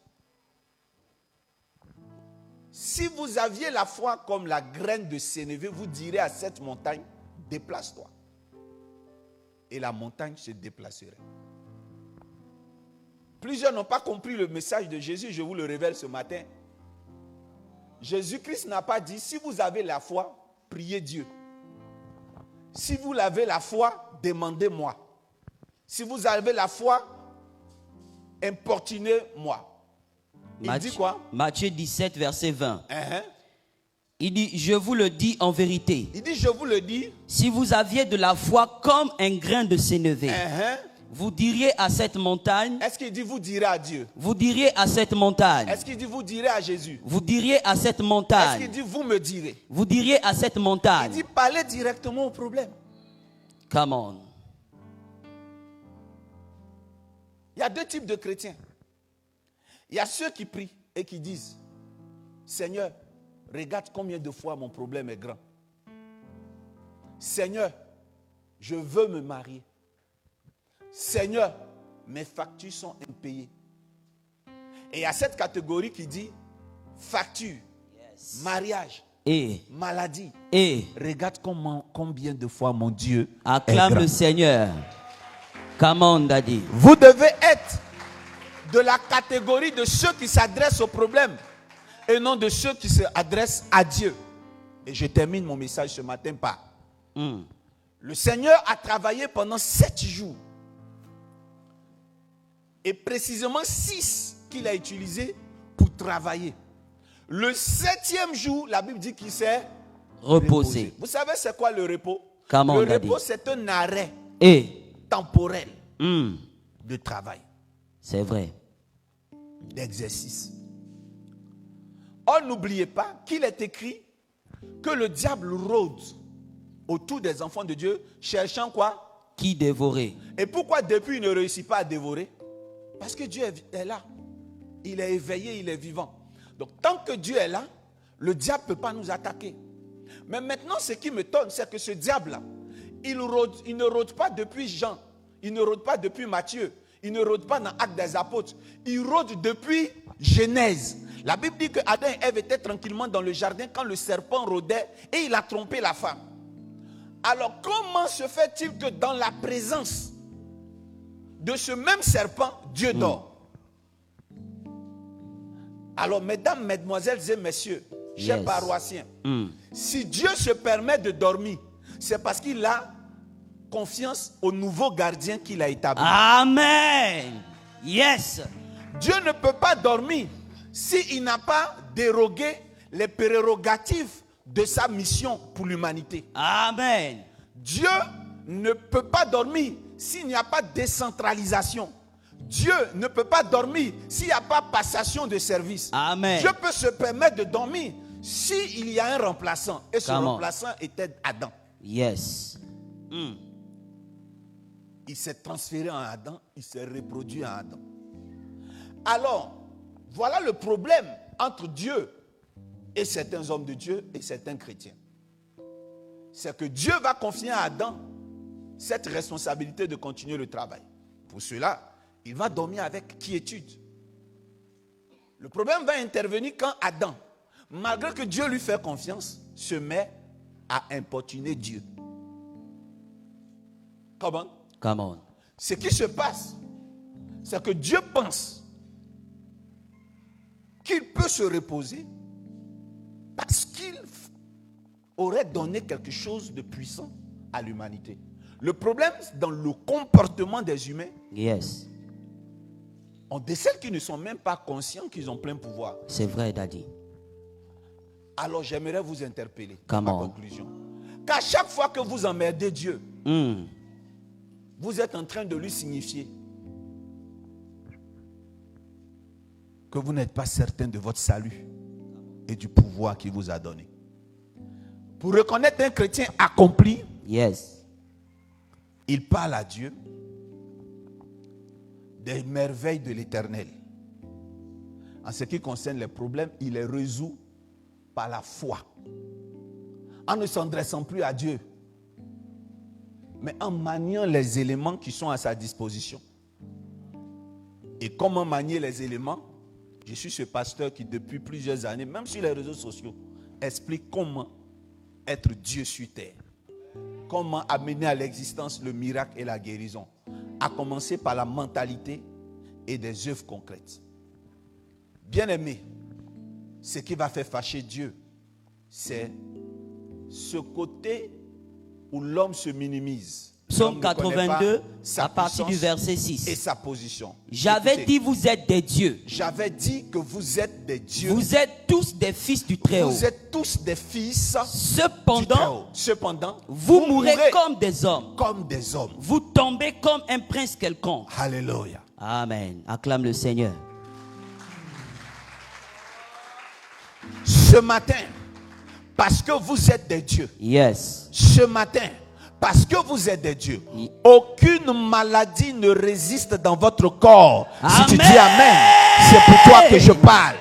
Si vous aviez la foi comme la graine de sénévé, vous direz à cette montagne, déplace-toi. Et la montagne se déplacerait. Plusieurs n'ont pas compris le message de Jésus, je vous le révèle ce matin. Jésus-Christ n'a pas dit, si vous avez la foi, priez Dieu. Si vous avez la foi, demandez-moi. Si vous avez la foi, importunez-moi. Il dit quoi? Matthieu 17, verset 20. Il dit, je vous le dis en vérité. Il dit, je vous le dis. Si vous aviez de la foi comme un grain de sénévé, vous diriez à cette montagne. Est-ce qu'il dit, vous direz à Dieu? Vous diriez à cette montagne. Est-ce qu'il dit, vous direz à Jésus? Vous diriez à cette montagne. Est-ce qu'il dit, vous me direz? Vous diriez à cette montagne. Il dit, parlez directement au problème. Come on. Il y a deux types de chrétiens. Il y a ceux qui prient et qui disent, Seigneur, regarde combien de fois mon problème est grand. Seigneur, je veux me marier. Seigneur, mes factures sont impayées. Et il y a cette catégorie qui dit facture, mariage, maladie. Regarde combien de fois mon Dieu acclame est grand. le Seigneur. Come on, Daddy. Vous devez être de la catégorie de ceux qui s'adressent au problème et non de ceux qui s'adressent à Dieu. Et je termine mon message ce matin par le Seigneur a travaillé pendant 7 jours. Et précisément 6 qu'il a utilisés pour travailler. Le 7e jour, la Bible dit qu'il s'est reposé. Vous savez c'est quoi le repos? Le repos, c'est un arrêt temporel de travail. C'est vrai. D'exercice. Or, n'oubliez pas qu'il est écrit que le diable rôde autour des enfants de Dieu, cherchant quoi? Qui dévorer. Et pourquoi depuis il ne réussit pas à dévorer? Parce que Dieu est là. Il est éveillé, il est vivant. Donc tant que Dieu est là, le diable ne peut pas nous attaquer. Mais maintenant, ce qui m'étonne, c'est que ce diable-là, il ne rôde pas depuis Jean, il ne rôde pas depuis Matthieu, il ne rôde pas dans Actes des Apôtres, il rôde depuis Genèse. La Bible dit que Adam et Ève étaient tranquillement dans le jardin quand le serpent rôdait et il a trompé la femme. Alors comment se fait-il que dans la présence de ce même serpent, Dieu dort? Alors mesdames, mesdemoiselles et messieurs, chers paroissiens, si Dieu se permet de dormir, c'est parce qu'il a confiance au nouveau gardien qu'il a établi. Amen. Yes. Dieu ne peut pas dormir s'il n'a pas dérogué les prérogatives de sa mission pour l'humanité. Amen. Dieu ne peut pas dormir s'il n'y a pas de décentralisation. Dieu ne peut pas dormir s'il n'y a pas passation de service. Amen. Dieu peut se permettre de dormir s'il y a un remplaçant. Et ce remplaçant était Adam. Yes. Il s'est transféré en Adam, il s'est reproduit en Adam. Alors, voilà le problème entre Dieu et certains hommes de Dieu et certains chrétiens. C'est que Dieu va confier à Adam cette responsabilité de continuer le travail. Pour cela, il va dormir avec quiétude. Le problème va intervenir quand Adam, malgré que Dieu lui fait confiance, se met à importuner Dieu. Comment? Come on. Ce qui se passe, c'est que Dieu pense qu'il peut se reposer parce qu'il aurait donné quelque chose de puissant à l'humanité. Le problème, dans le comportement des humains, on décèle qu'ils ne sont même pas conscients qu'ils ont plein pouvoir. C'est vrai, Daddy. Alors j'aimerais vous interpeller en conclusion. Qu'à chaque fois que vous emmerdez Dieu, vous êtes en train de lui signifier que vous n'êtes pas certain de votre salut et du pouvoir qu'il vous a donné. Pour reconnaître un chrétien accompli, il parle à Dieu des merveilles de l'Éternel. En ce qui concerne les problèmes, il les résout par la foi. En ne s'adressant plus à Dieu, mais en maniant les éléments qui sont à sa disposition. Et comment manier les éléments? Je suis ce pasteur qui depuis plusieurs années, même sur les réseaux sociaux, explique comment être Dieu sur terre. Comment amener à l'existence le miracle et la guérison. À commencer par la mentalité et des œuvres concrètes. Bien-aimé, ce qui va faire fâcher Dieu, c'est ce côté où l'homme se minimise. Psaume 82, à partir du verset 6. Et sa position. J'avais dit, vous êtes des dieux. J'avais dit que vous êtes des dieux. Vous êtes tous des fils du Très-Haut. Vous êtes tous des fils Cependant, du Très-Haut. Cependant, vous mourrez comme des hommes. Comme des hommes. Vous tombez comme un prince quelconque. Alléluia. Amen. Acclame le Seigneur. Ce matin, parce que vous êtes des dieux. Ce matin, parce que vous êtes des dieux, aucune maladie ne résiste dans votre corps. Amen. Si tu dis Amen, c'est pour toi que je parle.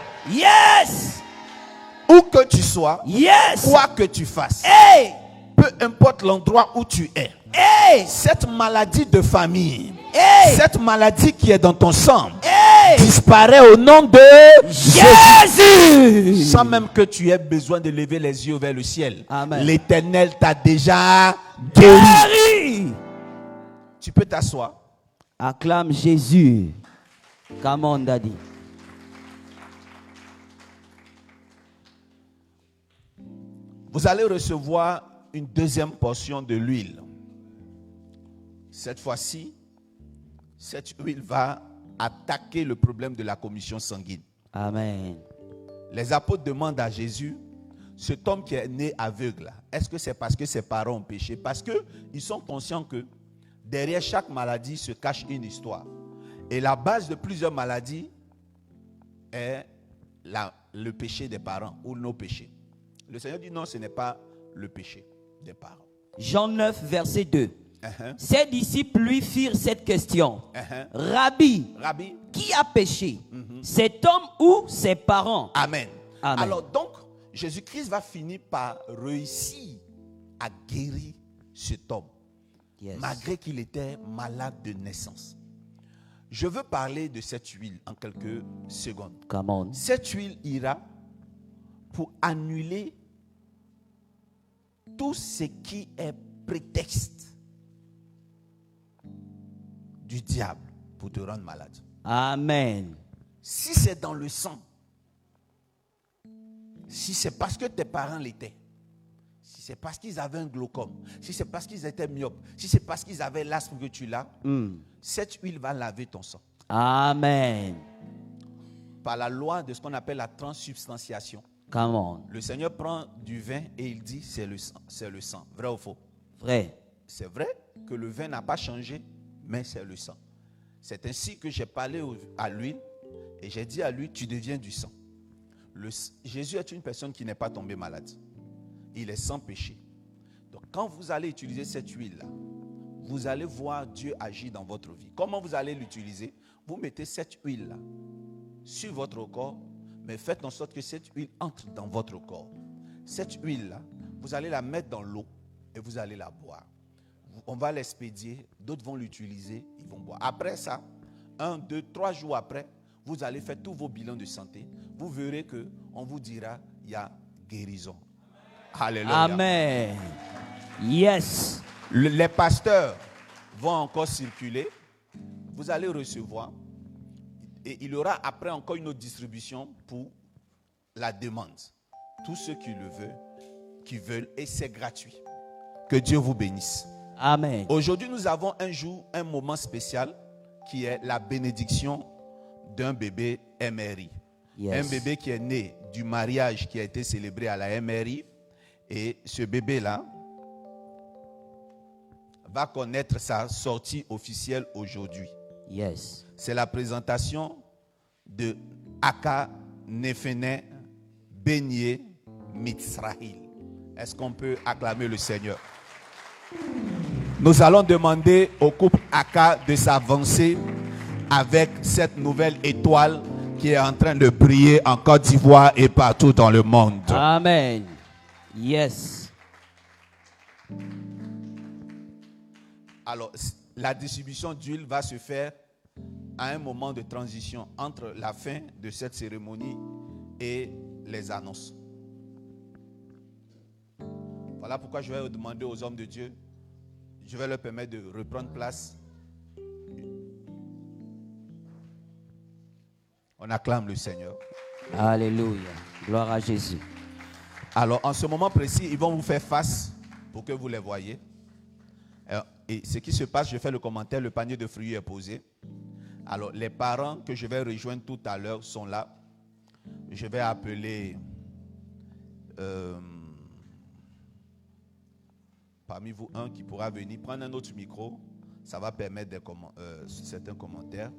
Où que tu sois, quoi que tu fasses, peu peu importe l'endroit où tu es, cette maladie de famille, cette maladie qui est dans ton sang, disparaît au nom de Jésus. Sans même que tu aies besoin de lever les yeux vers le ciel. Amen. L'Éternel t'a déjà guéri. Tu peux t'asseoir. Acclame Jésus. Come on, Daddy. Vous allez recevoir une deuxième portion de l'huile. Cette fois-ci, cette huile va attaquer le problème de la commission sanguine. Amen. Les apôtres demandent à Jésus, cet homme qui est né aveugle, est-ce que c'est parce que ses parents ont péché? Parce qu'ils sont conscients que derrière chaque maladie se cache une histoire. Et la base de plusieurs maladies est le péché des parents ou nos péchés. Le Seigneur dit non, ce n'est pas le péché des parents. Jean 9, verset 2. Ses disciples lui firent cette question. Rabbi, qui a péché, cet homme ou ses parents? Amen. Amen. Alors donc, Jésus-Christ va finir par réussir à guérir cet homme, malgré qu'il était malade de naissance. Je veux parler de cette huile en quelques secondes. Come on. Cette huile ira pour annuler tout ce qui est prétexte du diable pour te rendre malade. Amen. Si c'est dans le sang, si c'est parce que tes parents l'étaient, si c'est parce qu'ils avaient un glaucome, si c'est parce qu'ils étaient myopes, si c'est parce qu'ils avaient l'asthme que tu l'as, cette huile va laver ton sang. Amen. Par la loi de ce qu'on appelle la transsubstantiation. Come on. Le Seigneur prend du vin et il dit c'est le sang, c'est le sang. Vrai ou faux? Vrai. C'est vrai que le vin n'a pas changé, mais c'est le sang. C'est ainsi que j'ai parlé à l'huile et j'ai dit à lui, tu deviens du sang. Jésus est une personne qui n'est pas tombée malade. Il est sans péché. Donc quand vous allez utiliser cette huile-là, vous allez voir Dieu agir dans votre vie. Comment vous allez l'utiliser? Vous mettez cette huile-là sur votre corps, mais faites en sorte que cette huile entre dans votre corps. Cette huile-là, vous allez la mettre dans l'eau et vous allez la boire. On va l'expédier, d'autres vont l'utiliser, ils vont boire. Après ça, 1, 2, 3 jours après, vous allez faire tous vos bilans de santé. Vous verrez qu'on vous dira, il y a guérison. Alléluia. Amen. Yes. Les pasteurs vont encore circuler. Vous allez recevoir. Et il y aura après encore une autre distribution pour la demande. Tous ceux qui le veulent, qui veulent, et c'est gratuit. Que Dieu vous bénisse. Amen. Aujourd'hui, nous avons un moment spécial qui est la bénédiction d'un bébé MRI. Yes. Un bébé qui est né du mariage qui a été célébré à la MRI. Et ce bébé-là va connaître sa sortie officielle aujourd'hui. Yes. C'est la présentation de Aka Nefene Benye Mitzrahil. Est-ce qu'on peut acclamer le Seigneur? Nous allons demander au couple Aka de s'avancer avec cette nouvelle étoile qui est en train de briller en Côte d'Ivoire et partout dans le monde. Amen. Yes. Alors, la distribution d'huile va se faire à un moment de transition entre la fin de cette cérémonie et les annonces. Voilà pourquoi je vais demander aux hommes de Dieu, je vais leur permettre de reprendre place. On acclame le Seigneur. Alléluia. Gloire à Jésus. Alors, en ce moment précis, ils vont vous faire face pour que vous les voyez. Et ce qui se passe, je fais le commentaire, le panier de fruits est posé. Alors, les parents que je vais rejoindre tout à l'heure sont là. Je vais appeler parmi vous un qui pourra venir prendre un autre micro. Ça va permettre certains commentaires.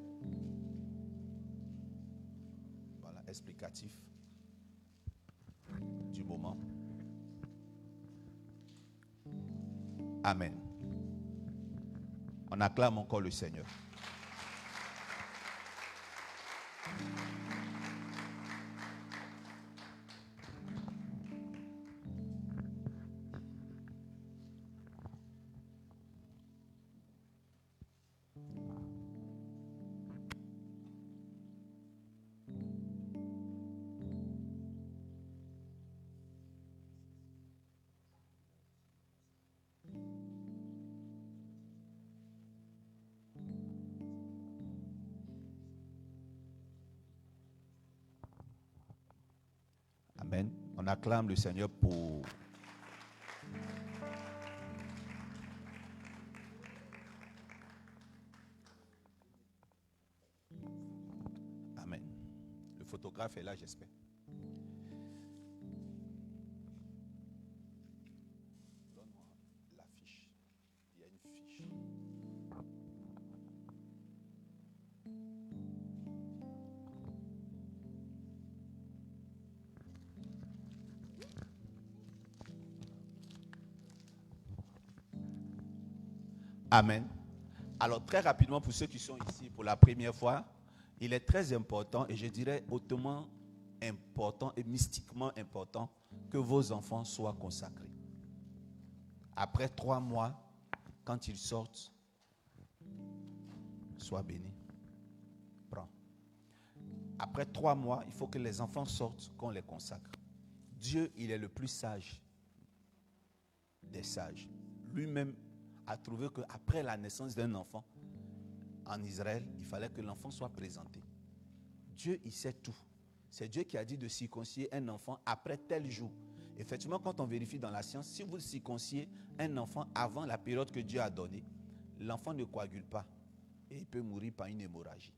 Voilà, explicatif du moment. Amen. On acclame encore le Seigneur. Amen. On acclame le Seigneur pour... Amen. Le photographe est là, j'espère. Donne-moi la fiche. Il y a une fiche. Amen. Alors très rapidement, pour ceux qui sont ici pour la première fois, il est très important et je dirais hautement important et mystiquement important que vos enfants soient consacrés. Après 3 mois, quand ils sortent, sois béni. Prends. Après 3 mois, il faut que les enfants sortent, qu'on les consacre. Dieu, il est le plus sage des sages. Lui-même a trouvé qu'après la naissance d'un enfant en Israël, il fallait que l'enfant soit présenté. Dieu, il sait tout. C'est Dieu qui a dit de circoncire un enfant après tel jour. Effectivement, quand on vérifie dans la science, si vous circonciez un enfant avant la période que Dieu a donnée, l'enfant ne coagule pas et il peut mourir par une hémorragie.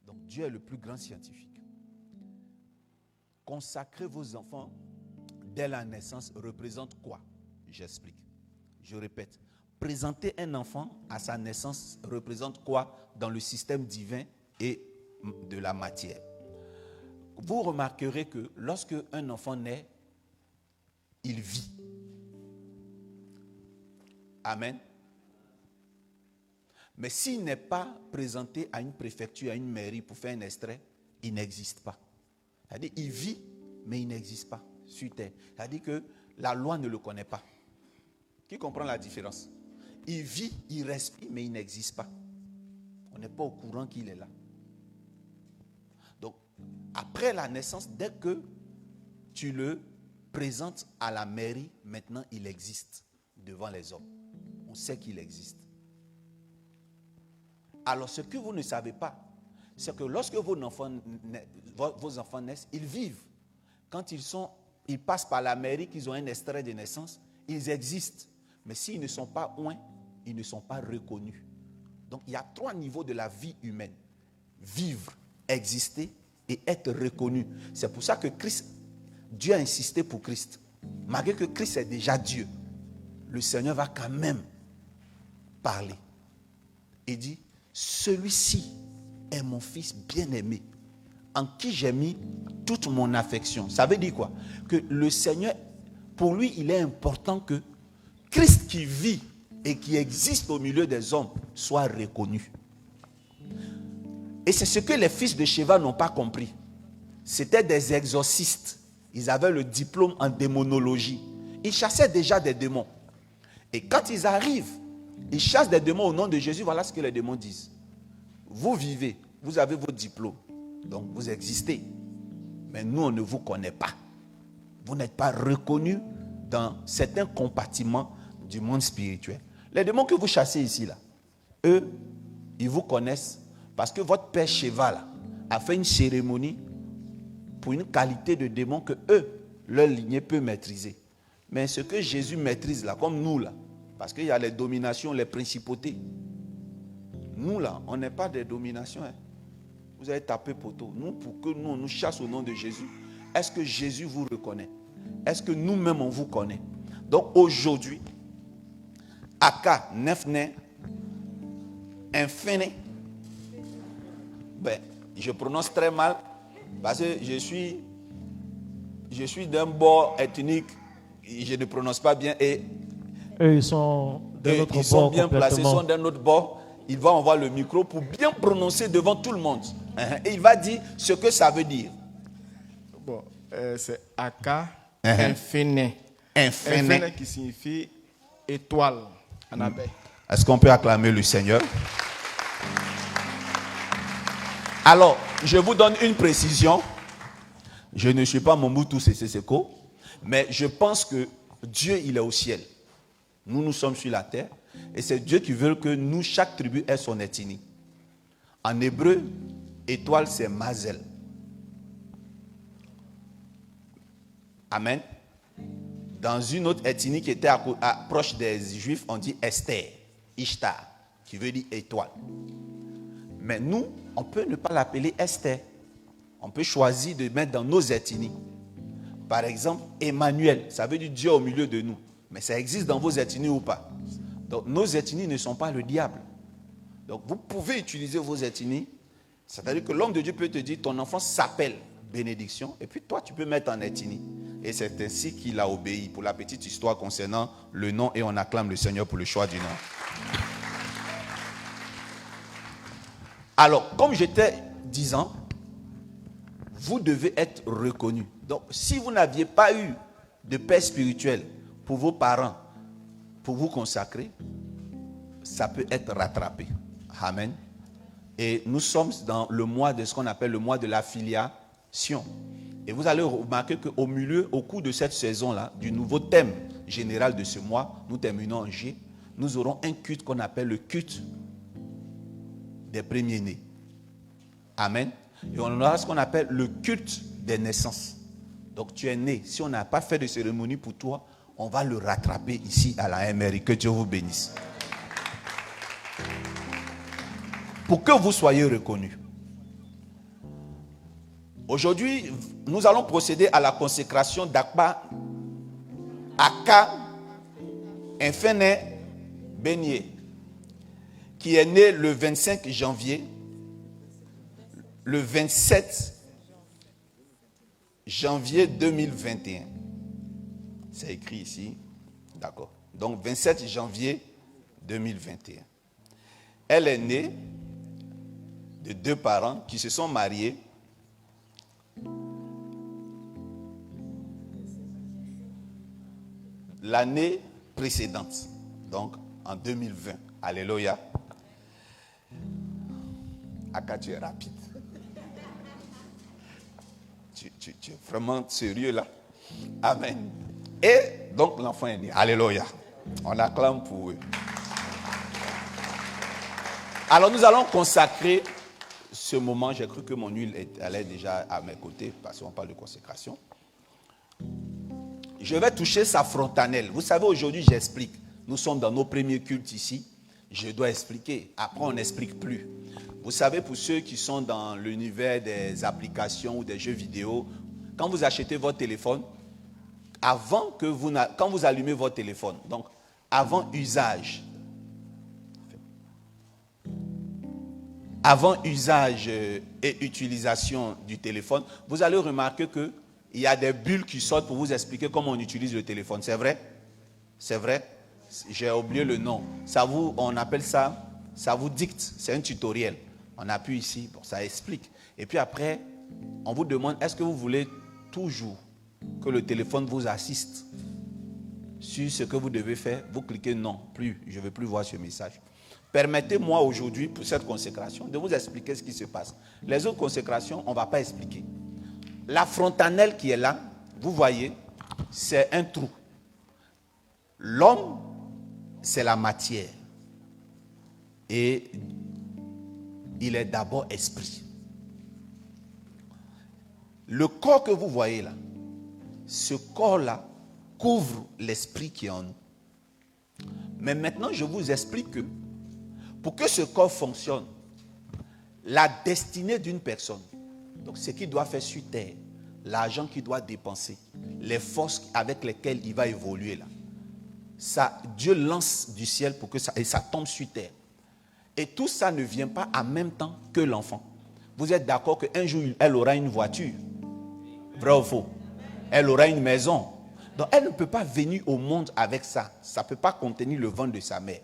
Donc Dieu est le plus grand scientifique. Consacrer vos enfants dès la naissance représente quoi? J'explique. Je répète. Présenter un enfant à sa naissance représente quoi dans le système divin et de la matière? Vous remarquerez que lorsque un enfant naît, il vit. Amen. Mais s'il n'est pas présenté à une préfecture, à une mairie pour faire un extrait, il n'existe pas. C'est-à-dire il vit, mais il n'existe pas sur terre. C'est-à-dire que la loi ne le connaît pas. Qui comprend la différence? Il vit, il respire, mais il n'existe pas. On n'est pas au courant qu'il est là. Donc, après la naissance, dès que tu le présentes à la mairie, maintenant il existe devant les hommes. On sait qu'il existe. Alors, ce que vous ne savez pas, c'est que lorsque vos enfants naissent, ils vivent. Quand ils passent par la mairie, qu'ils ont un extrait de naissance, ils existent. Mais s'ils ne sont pas oints, ils ne sont pas reconnus. Donc, il y a 3 niveaux de la vie humaine. Vivre, exister et être reconnu. C'est pour ça que Dieu a insisté pour Christ. Malgré que Christ est déjà Dieu, le Seigneur va quand même parler. Il dit, celui-ci est mon fils bien-aimé, en qui j'ai mis toute mon affection. Ça veut dire quoi? Que le Seigneur, pour lui, il est important que Christ qui vit et qui existe au milieu des hommes soit reconnu. Et c'est ce que les fils de Sheva n'ont pas compris. C'était des exorcistes. Ils avaient le diplôme en démonologie. Ils chassaient déjà des démons. Et quand ils arrivent, ils chassent des démons au nom de Jésus. Voilà ce que les démons disent. Vous vivez, vous avez vos diplômes. Donc vous existez. Mais nous, on ne vous connaît pas. Vous n'êtes pas reconnus dans certains compartiments du monde spirituel. Les démons que vous chassez ici, là, eux, ils vous connaissent parce que votre père Sheva là, a fait une cérémonie pour une qualité de démon que eux, leur lignée peut maîtriser. Mais ce que Jésus maîtrise là, comme nous là, parce qu'il y a les dominations, les principautés. Nous là, on n'est pas des dominations. Hein. Vous avez tapé poteau. Nous, pour que nous, on nous chasse au nom de Jésus, est-ce que Jésus vous reconnaît? Est-ce que nous-mêmes, on vous connaît? Donc aujourd'hui, Aka, Nefne, Infene, je prononce très mal parce que je suis d'un bord ethnique, je ne prononce pas bien et eux, ils sont d'un autre bord. Ils sont bien placés, ils sont d'un autre bord. Il va avoir le micro pour bien prononcer devant tout le monde. Et il va dire ce que ça veut dire. Bon, c'est Aka, Infene. Infene qui signifie étoile en abeille. Est-ce qu'on peut acclamer le Seigneur? Alors, je vous donne une précision. Je ne suis pas Mobutu Sese Seko, mais je pense que Dieu, il est au ciel. Nous, nous sommes sur la terre. Et c'est Dieu qui veut que nous, chaque tribu ait son ethnie. En hébreu, étoile, c'est Mazel. Amen. Dans une autre ethnie qui était proche des Juifs, on dit Esther, Ishtar, qui veut dire étoile. Mais nous, on peut ne pas l'appeler Esther. On peut choisir de mettre dans nos ethnies. Par exemple, Emmanuel, ça veut dire Dieu au milieu de nous. Mais ça existe dans vos ethnies ou pas? Donc nos ethnies ne sont pas le diable. Donc vous pouvez utiliser vos ethnies. C'est-à-dire que l'homme de Dieu peut te dire, ton enfant s'appelle bénédiction. Et puis toi, tu peux mettre en ethnie. Et c'est ainsi qu'il a obéi. Pour la petite histoire concernant le nom. Et on acclame le Seigneur pour le choix du nom. Alors, comme j'étais disant, vous devez être reconnu. Donc, si vous n'aviez pas eu de père spirituel pour vos parents, pour vous consacrer, ça peut être rattrapé. Amen. Et nous sommes dans le mois de ce qu'on appelle le mois de la filiation. Et vous allez remarquer qu'au milieu, au cours de cette saison-là, du nouveau thème général de ce mois, nous terminons en G, nous aurons un culte qu'on appelle le culte des premiers-nés. Amen. Et on aura ce qu'on appelle le culte des naissances. Donc tu es né. Si on n'a pas fait de cérémonie pour toi, on va le rattraper ici à la MRI. Que Dieu vous bénisse. Pour que vous soyez reconnus. Aujourd'hui, nous allons procéder à la consécration d'Akba Aka Infene Beignet, qui est né le 25 janvier, le 27 janvier 2021. C'est écrit ici. D'accord. Donc 27 janvier 2021. Elle est née de deux parents qui se sont mariés l'année précédente, donc en 2020. Alléluia. Aka, tu es rapide. Tu es vraiment sérieux là. Amen. Et donc l'enfant est né. Alléluia. On acclame pour eux. Alors nous allons consacrer ce moment. J'ai cru que mon huile allait déjà à mes côtés parce qu'on parle de consécration. Je vais toucher sa frontanelle. Vous savez, aujourd'hui j'explique. Nous sommes dans nos premiers cultes ici. Je dois expliquer. Après on n'explique plus. Vous savez, pour ceux qui sont dans l'univers des applications ou des jeux vidéo, quand vous achetez votre téléphone, quand vous allumez votre téléphone, donc avant usage et utilisation du téléphone, vous allez remarquer qu'il y a des bulles qui sortent pour vous expliquer comment on utilise le téléphone. C'est vrai? C'est vrai? J'ai oublié le nom. On appelle ça, ça vous dicte. C'est un tutoriel. On appuie ici, bon, ça explique. Et puis après, on vous demande, est-ce que vous voulez toujours que le téléphone vous assiste sur ce que vous devez faire? Vous cliquez non, plus, je ne veux plus voir ce message. Permettez-moi aujourd'hui, pour cette consécration, de vous expliquer ce qui se passe. Les autres consécrations, on ne va pas expliquer. La frontanelle qui est là, vous voyez, c'est un trou. L'homme, c'est la matière. Et il est d'abord esprit. Le corps que vous voyez là, ce corps-là couvre l'esprit qui est en nous. Mais maintenant, je vous explique que pour que ce corps fonctionne, la destinée d'une personne, donc ce qu'il doit faire sur terre, l'argent qu'il doit dépenser, les forces avec lesquelles il va évoluer là, ça, Dieu lance du ciel pour que ça tombe sur terre. Et tout ça ne vient pas en même temps que l'enfant. Vous êtes d'accord qu'un jour, elle aura une voiture? Vrai ou faux? Elle aura une maison. Donc, elle ne peut pas venir au monde avec ça. Ça ne peut pas contenir le ventre de sa mère.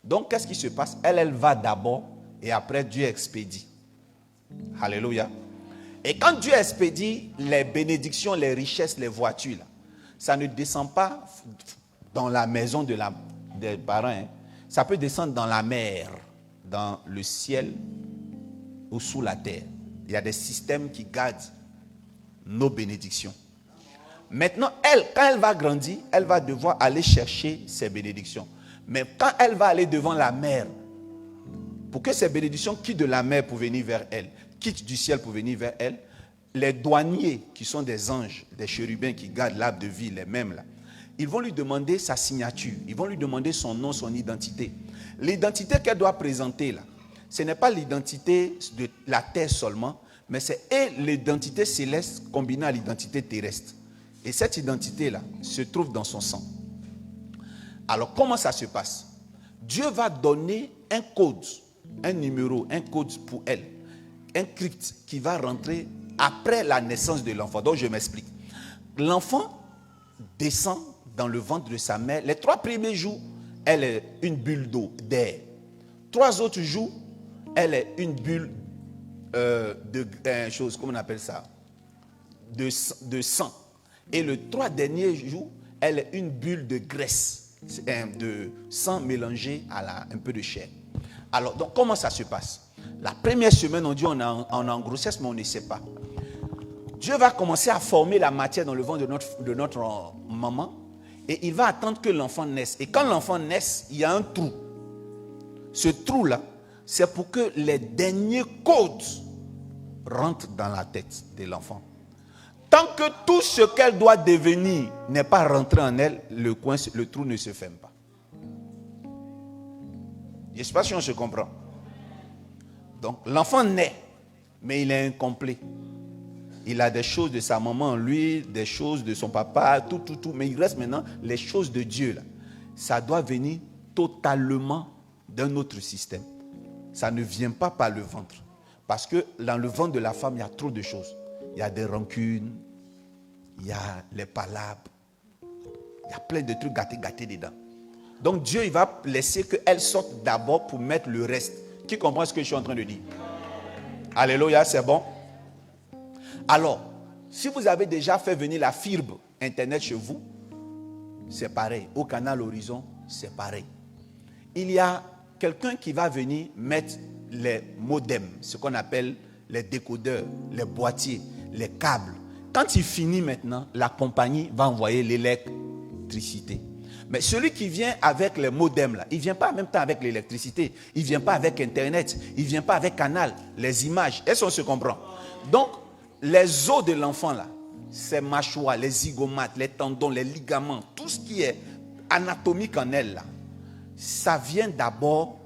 Donc, qu'est-ce qui se passe? Elle va d'abord et après, Dieu expédie. Alléluia. Et quand Dieu expédie les bénédictions, les richesses, les voitures, là, ça ne descend pas dans la maison des parents. Hein. Ça peut descendre dans la mer, dans le ciel ou sous la terre. Il y a des systèmes qui gardent nos bénédictions. Maintenant, quand elle va grandir, elle va devoir aller chercher ses bénédictions. Mais quand elle va aller devant la mer, pour que ces bénédictions quittent de la mer pour venir vers elle, quittent du ciel pour venir vers elle, les douaniers, qui sont des anges, des chérubins qui gardent l'arbre de vie, les mêmes là, ils vont lui demander sa signature, ils vont lui demander son nom, son identité. L'identité qu'elle doit présenter là, ce n'est pas l'identité de la terre seulement, mais c'est l'identité céleste combinée à l'identité terrestre. Et cette identité-là se trouve dans son sang. Alors, comment ça se passe? Dieu va donner un code, un numéro, un code pour elle, un crypte qui va rentrer après la naissance de l'enfant. Donc, je m'explique. L'enfant descend dans le ventre de sa mère. Les 3 premiers jours, elle est une bulle d'eau, d'air. 3 autres jours, elle est une bulle comment on appelle ça? De sang. Et le 3 derniers jours, elle est une bulle de graisse, de sang mélangé à un peu de chair. Alors, donc, comment ça se passe? La première semaine, on dit on est en grossesse, mais on ne sait pas. Dieu va commencer à former la matière dans le ventre de notre maman, et il va attendre que l'enfant naisse. Et quand l'enfant naisse, il y a un trou. Ce trou-là, c'est pour que les derniers codes rentrent dans la tête de l'enfant. Tant que tout ce qu'elle doit devenir n'est pas rentré en elle, le trou ne se ferme pas. Je ne sais pas si on se comprend. Donc, l'enfant naît, mais il est incomplet. Il a des choses de sa maman en lui, des choses de son papa, tout. Mais il reste maintenant les choses de Dieu. Là. Ça doit venir totalement d'un autre système. Ça ne vient pas par le ventre. Parce que dans le ventre de la femme, il y a trop de choses. Il y a des rancunes, il y a les palabres, il y a plein de trucs gâtés dedans. Donc Dieu, il va laisser qu'elle sorte d'abord pour mettre le reste. Qui comprend ce que je suis en train de dire? Alléluia, c'est bon? Alors, si vous avez déjà fait venir la fibre Internet chez vous, c'est pareil. Au canal Horizon, c'est pareil. Il y a quelqu'un qui va venir mettre les modems, ce qu'on appelle les décodeurs, les boîtiers, les câbles. Quand il finit maintenant, la compagnie va envoyer l'électricité. Mais celui qui vient avec les modems, là, il ne vient pas en même temps avec l'électricité. Il ne vient pas avec Internet. Il ne vient pas avec Canal, les images. Est-ce qu'on se comprend? Donc, les os de l'enfant, là, ses mâchoires, les zygomates, les tendons, les ligaments, tout ce qui est anatomique en elle, là, ça vient d'abord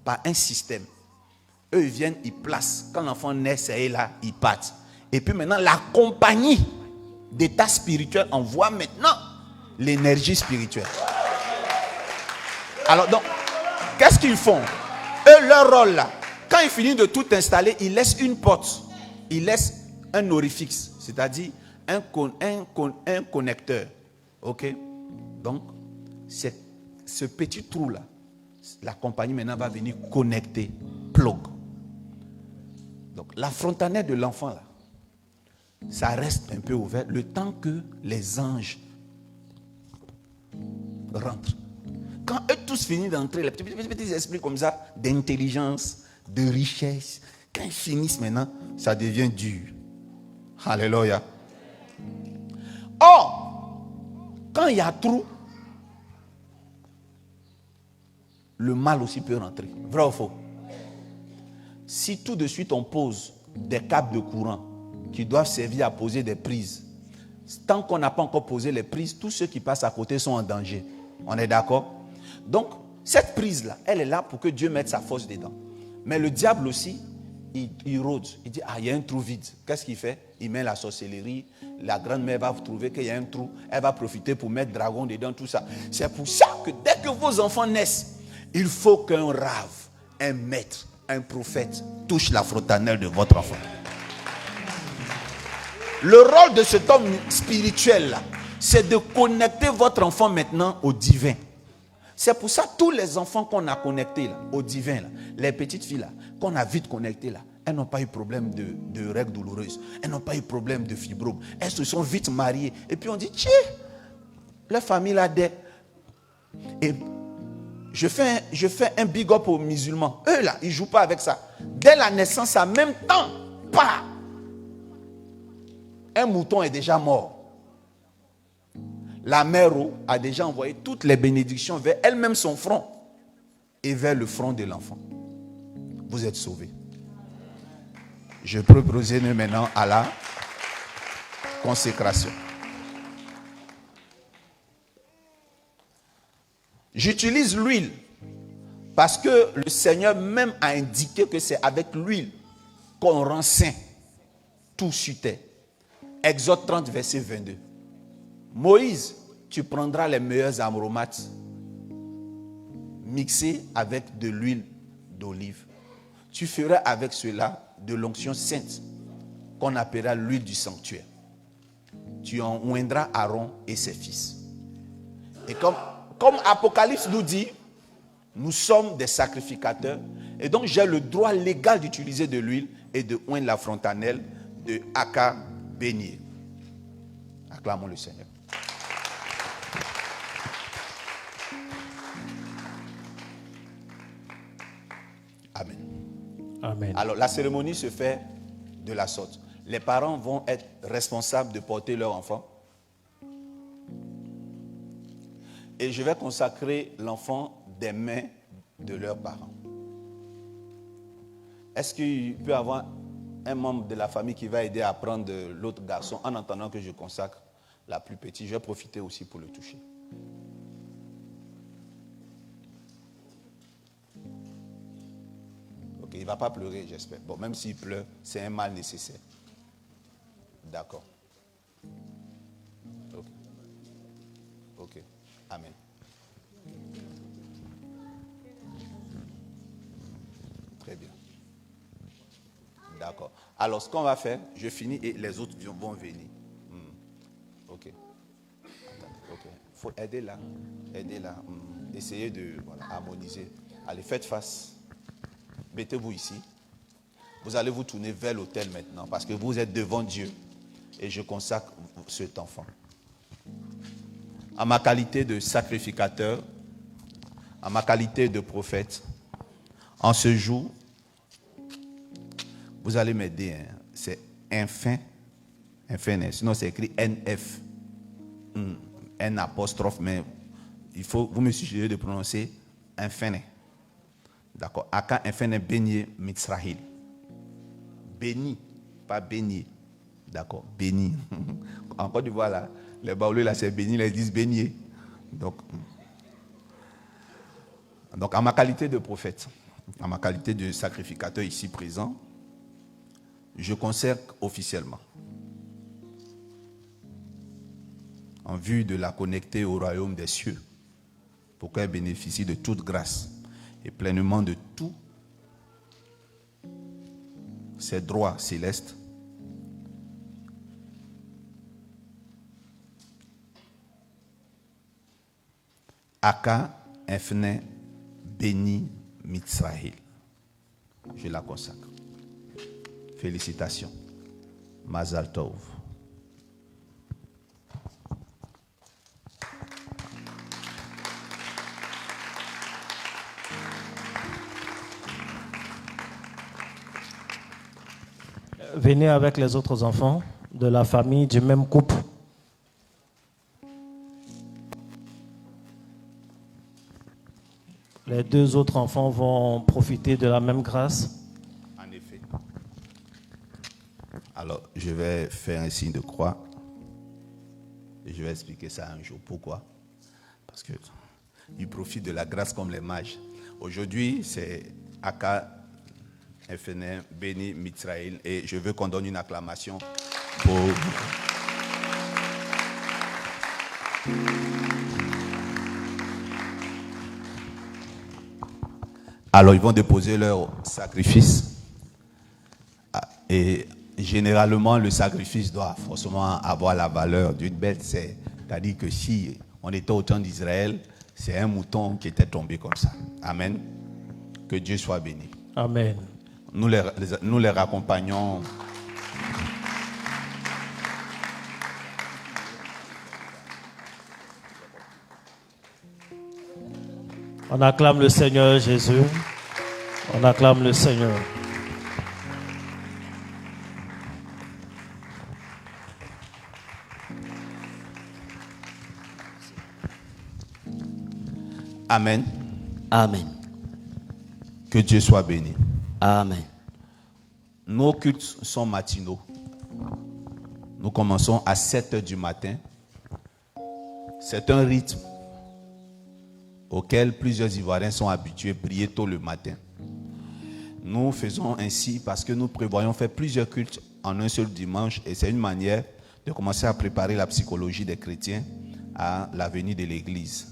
par un système. Eux, ils viennent, ils placent. Quand l'enfant naît, c'est là, ils partent. Et puis maintenant, la compagnie d'état spirituel envoie maintenant l'énergie spirituelle. Alors donc, qu'est-ce qu'ils font? Eux, leur rôle là, quand ils finissent de tout installer, ils laissent une porte. Ils laissent un orifice, c'est-à-dire un connecteur. Ok? Donc, ce petit trou-là, la compagnie maintenant va venir connecter, plug. Donc, la frontanelle de l'enfant, là, ça reste un peu ouvert le temps que les anges rentrent. Quand eux tous finissent d'entrer, les petits esprits comme ça, d'intelligence, de richesse, quand ils finissent maintenant, ça devient dur. Alléluia. Or, quand il y a trou, le mal aussi peut rentrer. Vrai ou faux? Si tout de suite on pose des câbles de courant qui doivent servir à poser des prises, tant qu'on n'a pas encore posé les prises, tous ceux qui passent à côté sont en danger. On est d'accord? Donc, cette prise-là, elle est là pour que Dieu mette sa force dedans. Mais le diable aussi, il rôde. Il dit, il y a un trou vide. Qu'est-ce qu'il fait? Il met la sorcellerie. La grand-mère va trouver qu'il y a un trou. Elle va profiter pour mettre dragon dedans, tout ça. C'est pour ça que dès que vos enfants naissent, il faut qu'un rave, un maître, un prophète touche la frontanelle de votre enfant. Le rôle de cet homme spirituel là, c'est de connecter votre enfant maintenant au divin. C'est pour ça que tous les enfants qu'on a connectés là, au divin, là, les petites filles là, qu'on a vite connectées là, elles n'ont pas eu problème de règles douloureuses. Elles n'ont pas eu problème de fibrome. Elles se sont vite mariées. Et puis on dit, tiens, la famille là, et je fais un big up aux musulmans. Eux là, ils ne jouent pas avec ça. Dès la naissance, en même temps, pas. Un mouton est déjà mort. La mère a déjà envoyé toutes les bénédictions vers elle-même son front et vers le front de l'enfant. Vous êtes sauvés. Je peux poser maintenant Allah. Consécration. J'utilise l'huile parce que le Seigneur même a indiqué que c'est avec l'huile qu'on rend saint tout sur terre. Exode 30, verset 22. Moïse, tu prendras les meilleurs aromates mixés avec de l'huile d'olive. Tu feras avec cela de l'onction sainte qu'on appellera l'huile du sanctuaire. Tu en oindras Aaron et ses fils. Et comme Apocalypse nous dit, nous sommes des sacrificateurs et donc j'ai le droit légal d'utiliser de l'huile et de oindre la frontanelle de Aka Bénier. Acclamons le Seigneur. Amen. Amen. Alors la cérémonie se fait de la sorte. Les parents vont être responsables de porter leur enfant. Et je vais consacrer l'enfant des mains de leurs parents. Est-ce qu'il peut y avoir un membre de la famille qui va aider à prendre l'autre garçon en attendant que je consacre la plus petite? Je vais profiter aussi pour le toucher. Ok, il ne va pas pleurer, j'espère. Bon, même s'il pleure, c'est un mal nécessaire. D'accord. Ok. Ok. Amen. Très bien. D'accord. Alors, ce qu'on va faire, je finis et les autres vont venir. Ok. Ok. Il faut aider là. Aider là. Essayez de harmoniser. Allez, faites face. Mettez-vous ici. Vous allez vous tourner vers l'autel maintenant parce que vous êtes devant Dieu et je consacre cet enfant. En ma qualité de sacrificateur, en ma qualité de prophète, en ce jour, vous allez m'aider. C'est infin, sinon c'est écrit NF. N apostrophe, mais vous me suggérez de prononcer infin. D'accord. Aka infin béni Mitzrahil. Béni, pas béni. D'accord, béni. En Côte d'Ivoire, là, les Baoulés, là, c'est béni, ils disent bénier. Donc, en ma qualité de prophète, en ma qualité de sacrificateur ici présent, je consacre officiellement, en vue de la connecter au royaume des cieux, pour qu'elle bénéficie de toute grâce et pleinement de tous ses droits célestes, Aka Infne béni Mitzrahil. Je la consacre. Félicitations. Mazal Tov. Venez avec les autres enfants de la famille du même couple. Les deux autres enfants vont profiter de la même grâce. En effet. Alors, je vais faire un signe de croix. Et je vais expliquer ça un jour. Pourquoi? Parce qu'ils profitent de la grâce comme les mages. Aujourd'hui, c'est Aka FNM, béni Mitzrahil. Et je veux qu'on donne une acclamation pour... Alors, ils vont déposer leur sacrifice. Et généralement, le sacrifice doit forcément avoir la valeur d'une bête. C'est-à-dire que si on était au temps d'Israël, c'est un mouton qui était tombé comme ça. Amen. Que Dieu soit béni. Amen. Nous les raccompagnons. On acclame le Seigneur Jésus. On acclame le Seigneur. Amen. Amen. Que Dieu soit béni. Amen. Nos cultes sont matinaux. Nous commençons à 7 h du matin. C'est un rythme auquel plusieurs Ivoiriens sont habitués à prier tôt le matin. Nous faisons ainsi parce que nous prévoyons faire plusieurs cultes en un seul dimanche et c'est une manière de commencer à préparer la psychologie des chrétiens à la venue de l'Église.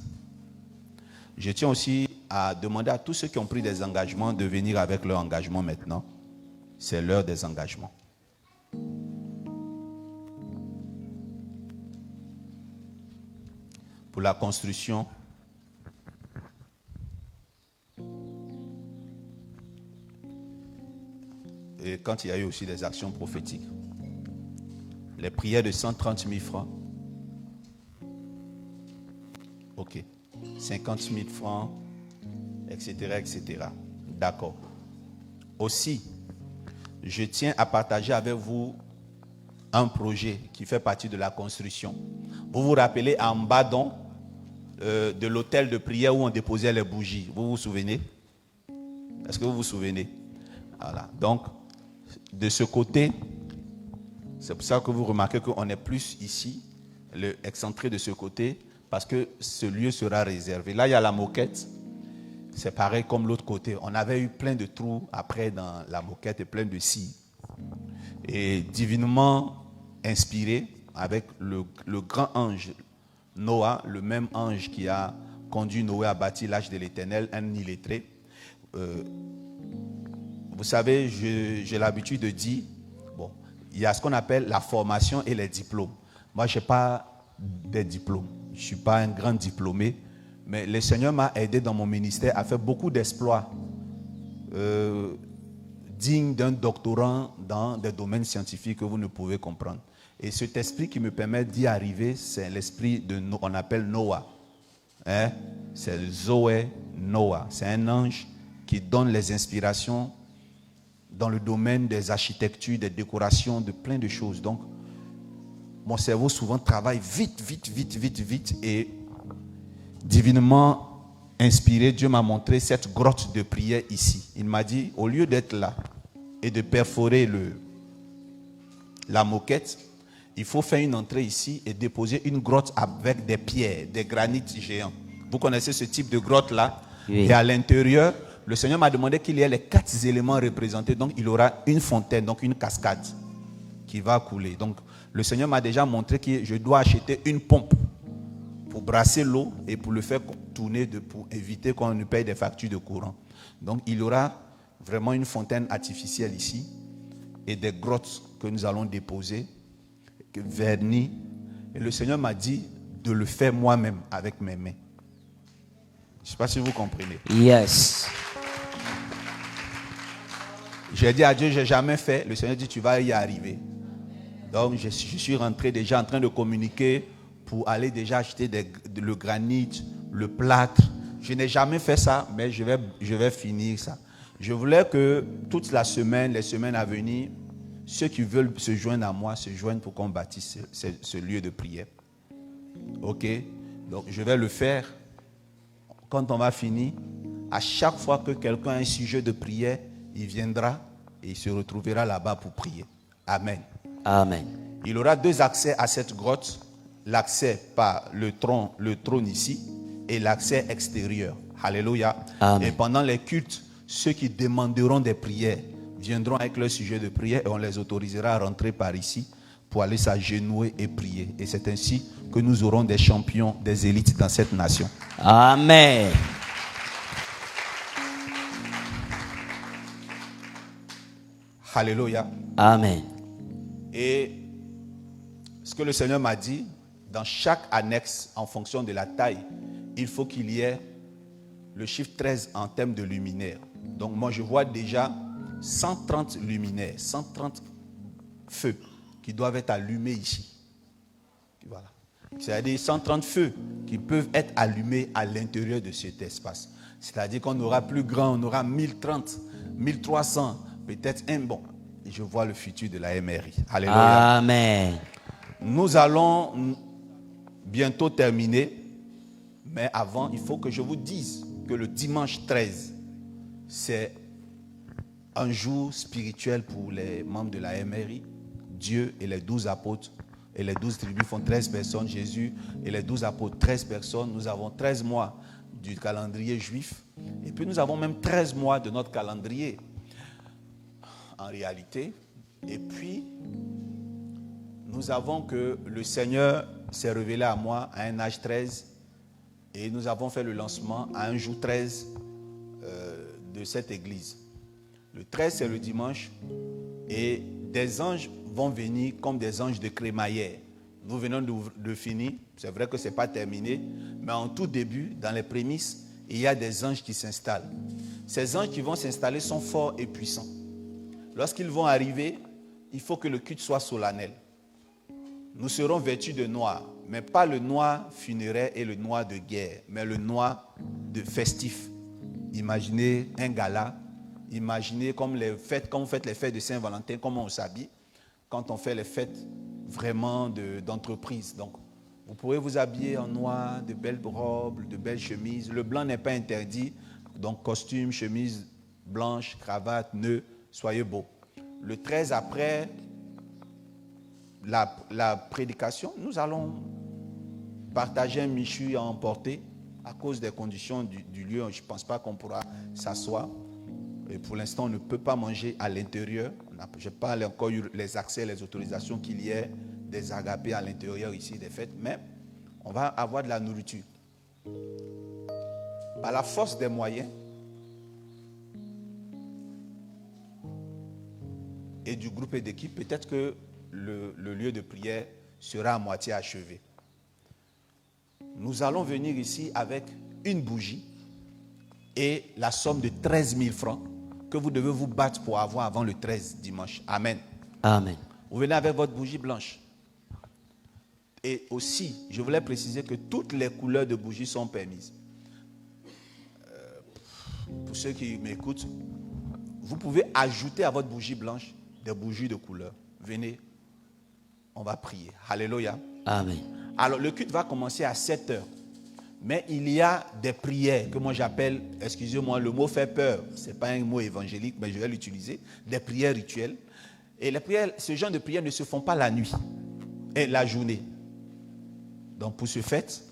Je tiens aussi à demander à tous ceux qui ont pris des engagements de venir avec leur engagement maintenant. C'est l'heure des engagements. Pour la construction, et quand il y a eu aussi des actions prophétiques, les prières de 130 000 francs, ok, 50 000 francs, etc., etc. D'accord. Aussi, je tiens à partager avec vous un projet qui fait partie de la construction. Vous vous rappelez en bas donc de l'hôtel de prière où on déposait les bougies. Vous vous souvenez? Est-ce que vous vous souvenez? Voilà. Donc, de ce côté, c'est pour ça que vous remarquez qu'on est plus ici, excentré de ce côté, parce que ce lieu sera réservé. Là, il y a la moquette. C'est pareil comme l'autre côté. On avait eu plein de trous après dans la moquette et plein de scies. Et divinement inspiré avec le grand ange Noah, le même ange qui a conduit Noé à bâtir l'arche de l'Éternel, un illettré. Vous savez, j'ai l'habitude de dire, bon, il y a ce qu'on appelle la formation et les diplômes. Moi, je n'ai pas des diplômes. Je ne suis pas un grand diplômé, mais le Seigneur m'a aidé dans mon ministère à faire beaucoup d'exploits dignes d'un doctorant dans des domaines scientifiques que vous ne pouvez comprendre. Et cet esprit qui me permet d'y arriver, c'est l'esprit on appelle Noah. Hein? C'est Zoé Noah. C'est un ange qui donne les inspirations dans le domaine des architectures, des décorations, de plein de choses. Donc, mon cerveau souvent travaille vite. Et divinement inspiré, Dieu m'a montré cette grotte de prière ici. Il m'a dit, au lieu d'être là et de perforer la moquette, il faut faire une entrée ici et déposer une grotte avec des pierres, des granites géants. Vous connaissez ce type de grotte-là? Oui. Et à l'intérieur, le Seigneur m'a demandé qu'il y ait les 4 éléments représentés. Donc, il aura une fontaine, donc une cascade qui va couler. Donc, le Seigneur m'a déjà montré que je dois acheter une pompe pour brasser l'eau et pour le faire tourner, pour éviter qu'on ne paye des factures de courant. Donc, il y aura vraiment une fontaine artificielle ici et des grottes que nous allons déposer, vernis. Et le Seigneur m'a dit de le faire moi-même avec mes mains. Je ne sais pas si vous comprenez. Yes. J'ai dit à Dieu, je n'ai jamais fait. Le Seigneur dit, tu vas y arriver. Donc, je suis rentré déjà en train de communiquer pour aller déjà acheter le granit, le plâtre. Je n'ai jamais fait ça, mais je vais finir ça. Je voulais que toute la semaine, les semaines à venir, ceux qui veulent se joindre à moi, se joignent pour qu'on bâtisse ce lieu de prière. Ok? Donc, je vais le faire. Quand on va finir, à chaque fois que quelqu'un a un sujet de prière, il viendra et il se retrouvera là-bas pour prier. Amen. Amen. Il aura 2 accès à cette grotte. L'accès par le trône ici et l'accès extérieur. Alléluia. Amen. Et pendant les cultes, ceux qui demanderont des prières viendront avec leur sujet de prière et on les autorisera à rentrer par ici pour aller s'agenouiller et prier. Et c'est ainsi que nous aurons des champions, des élites dans cette nation. Amen. Alléluia. Amen. Et ce que le Seigneur m'a dit, dans chaque annexe, en fonction de la taille, il faut qu'il y ait le chiffre 13 en termes de luminaires. Donc moi, je vois déjà 130 luminaires, 130 feux qui doivent être allumés ici. Voilà. C'est-à-dire 130 feux qui peuvent être allumés à l'intérieur de cet espace. C'est-à-dire qu'on aura plus grand, on aura 1030, 1300, peut-être un bon. Et je vois le futur de la MRI. Alléluia. Amen. Nous allons bientôt terminer, mais avant, il faut que je vous dise que le dimanche 13, c'est un jour spirituel pour les membres de la MRI. Dieu et les 12 apôtres et les 12 tribus font 13 personnes. Jésus et les 12 apôtres, 13 personnes. Nous avons 13 mois du calendrier juif. Et puis nous avons même 13 mois de notre calendrier en réalité. Et puis, nous avons que le Seigneur s'est révélé à moi à un âge 13 et nous avons fait le lancement à un jour 13 de cette église. Le 13, c'est le dimanche et des anges vont venir comme des anges de crémaillère. Nous venons de finir, c'est vrai que ce n'est pas terminé, mais en tout début, dans les prémices, il y a des anges qui s'installent. Ces anges qui vont s'installer sont forts et puissants. Lorsqu'ils vont arriver, il faut que le culte soit solennel. Nous serons vêtus de noir, mais pas le noir funéraire et le noir de guerre, mais le noir de festif. Imaginez un gala, imaginez comme les fêtes, quand vous faites les fêtes de Saint-Valentin, comment on s'habille, quand on fait les fêtes vraiment d'entreprise. Donc, vous pourrez vous habiller en noir, de belles robes, de belles chemises. Le blanc n'est pas interdit, donc costume, chemise blanche, cravate, nœud, soyez beaux. Le 13 après la prédication, nous allons partager un michu à emporter à cause des conditions du lieu. Je ne pense pas qu'on pourra s'asseoir. Et pour l'instant, on ne peut pas manger à l'intérieur. Je n'ai pas encore eu les accès, les autorisations qu'il y ait des agapés à l'intérieur ici des fêtes, mais on va avoir de la nourriture. Par la force des moyens et du groupe et d'équipe, peut-être que le lieu de prière sera à moitié achevé. Nous allons venir ici avec une bougie et la somme de 13 000 francs que vous devez vous battre pour avoir avant le 13 dimanche. Amen. Amen. Vous venez avec votre bougie blanche. Et aussi, je voulais préciser que toutes les couleurs de bougies sont permises. Pour ceux qui m'écoutent, vous pouvez ajouter à votre bougie blanche des bougies de couleur. Venez, on va prier. Alléluia. Amen. Alors, le culte va commencer à 7 heures. Mais il y a des prières que moi j'appelle, excusez-moi, le mot fait peur. Ce n'est pas un mot évangélique, mais je vais l'utiliser. Des prières rituelles. Et les prières, ce genre de prières ne se font pas la nuit et la journée. Donc pour ce fait,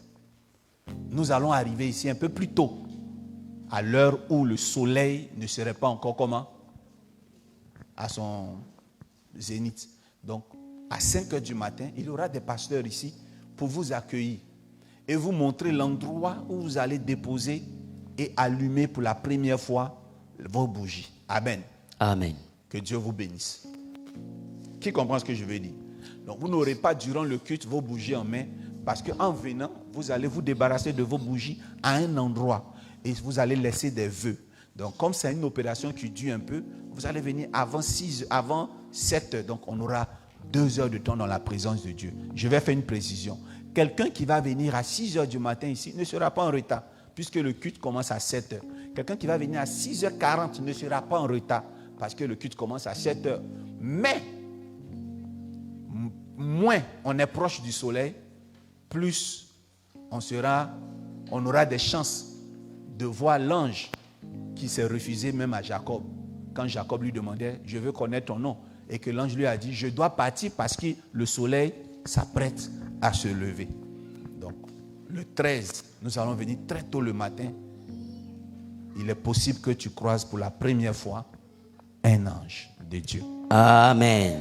nous allons arriver ici un peu plus tôt, à l'heure où le soleil ne serait pas encore comment? À son zénith. Donc à 5 heures du matin, il y aura des pasteurs ici pour vous accueillir et vous montrer l'endroit où vous allez déposer et allumer pour la première fois vos bougies. Amen. Amen. Que Dieu vous bénisse. Qui comprend ce que je veux dire? Donc vous n'aurez pas durant le culte vos bougies en main, parce qu'en venant, vous allez vous débarrasser de vos bougies à un endroit et vous allez laisser des vœux. Donc comme c'est une opération qui dure un peu, vous allez venir avant 7 heures. Donc on aura 2 heures de temps dans la présence de Dieu. Je vais faire une précision. Quelqu'un qui va venir à 6 heures du matin ici ne sera pas en retard, puisque le culte commence à 7 heures. Quelqu'un qui va venir à 6h40 ne sera pas en retard, parce que le culte commence à 7 heures. Mais, moins on est proche du soleil, plus on aura des chances de voir l'ange qui s'est refusé même à Jacob. Quand Jacob lui demandait, je veux connaître ton nom. Et que l'ange lui a dit, je dois partir parce que le soleil s'apprête à se lever. Donc, le 13, nous allons venir très tôt le matin. Il est possible que tu croises pour la première fois un ange de Dieu. Amen.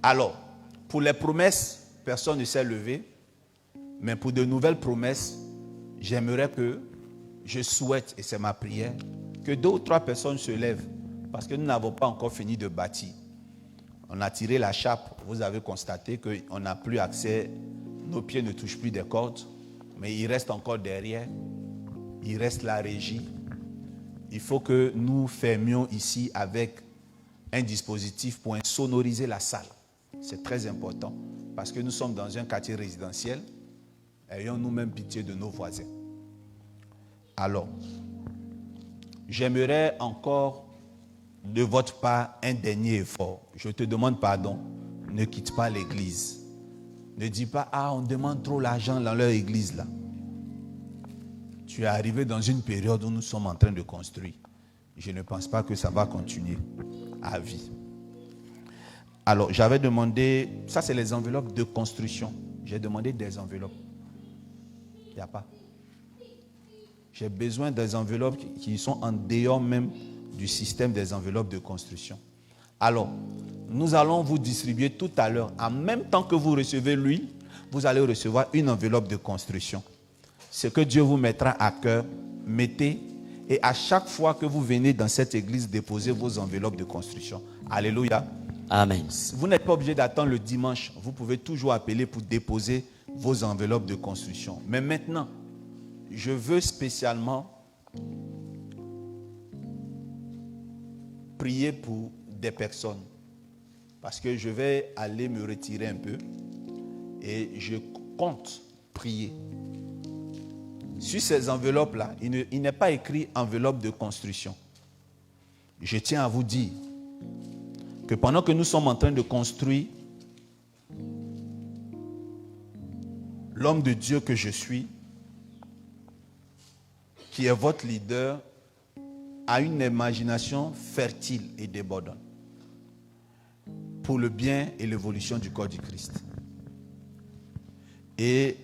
Alors, pour les promesses, personne ne s'est levé. Mais pour de nouvelles promesses, j'aimerais que, je souhaite, et c'est ma prière, que 2 ou 3 personnes se lèvent. Parce que nous n'avons pas encore fini de bâtir. On a tiré la chape. Vous avez constaté qu'on n'a plus accès. Nos pieds ne touchent plus des cordes. Mais il reste encore derrière. Il reste la régie. Il faut que nous fermions ici avec un dispositif pour sonoriser la salle. C'est très important. Parce que nous sommes dans un quartier résidentiel. Ayons nous-mêmes pitié de nos voisins. Alors, j'aimerais encore de votre part un dernier effort. Je te demande pardon. Ne quitte pas l'église. Ne dis pas, on demande trop l'argent dans leur église là. Tu es arrivé dans une période où nous sommes en train de construire. je ne pense pas que ça va continuer à vie. Alors, j'avais demandé, ça c'est les enveloppes de construction. J'ai demandé des enveloppes. Il n'y a pas. J'ai besoin des enveloppes qui sont en dehors même du système des enveloppes de construction. Alors, nous allons vous distribuer tout à l'heure, en même temps que vous recevez l'huile, vous allez recevoir une enveloppe de construction. Ce que Dieu vous mettra à cœur, mettez, et à chaque fois que vous venez dans cette église, déposez vos enveloppes de construction. Alléluia. Amen. Vous n'êtes pas obligé d'attendre le dimanche. Vous pouvez toujours appeler pour déposer vos enveloppes de construction. Mais maintenant, je veux spécialement prier pour des personnes. Parce que je vais aller me retirer un peu et je compte prier. Sur ces enveloppes-là, il n'est pas écrit enveloppe de construction. Je tiens à vous dire que pendant que nous sommes en train de construire, l'homme de Dieu que je suis, qui est votre leader, a une imagination fertile et débordante pour le bien et l'évolution du corps du Christ. Et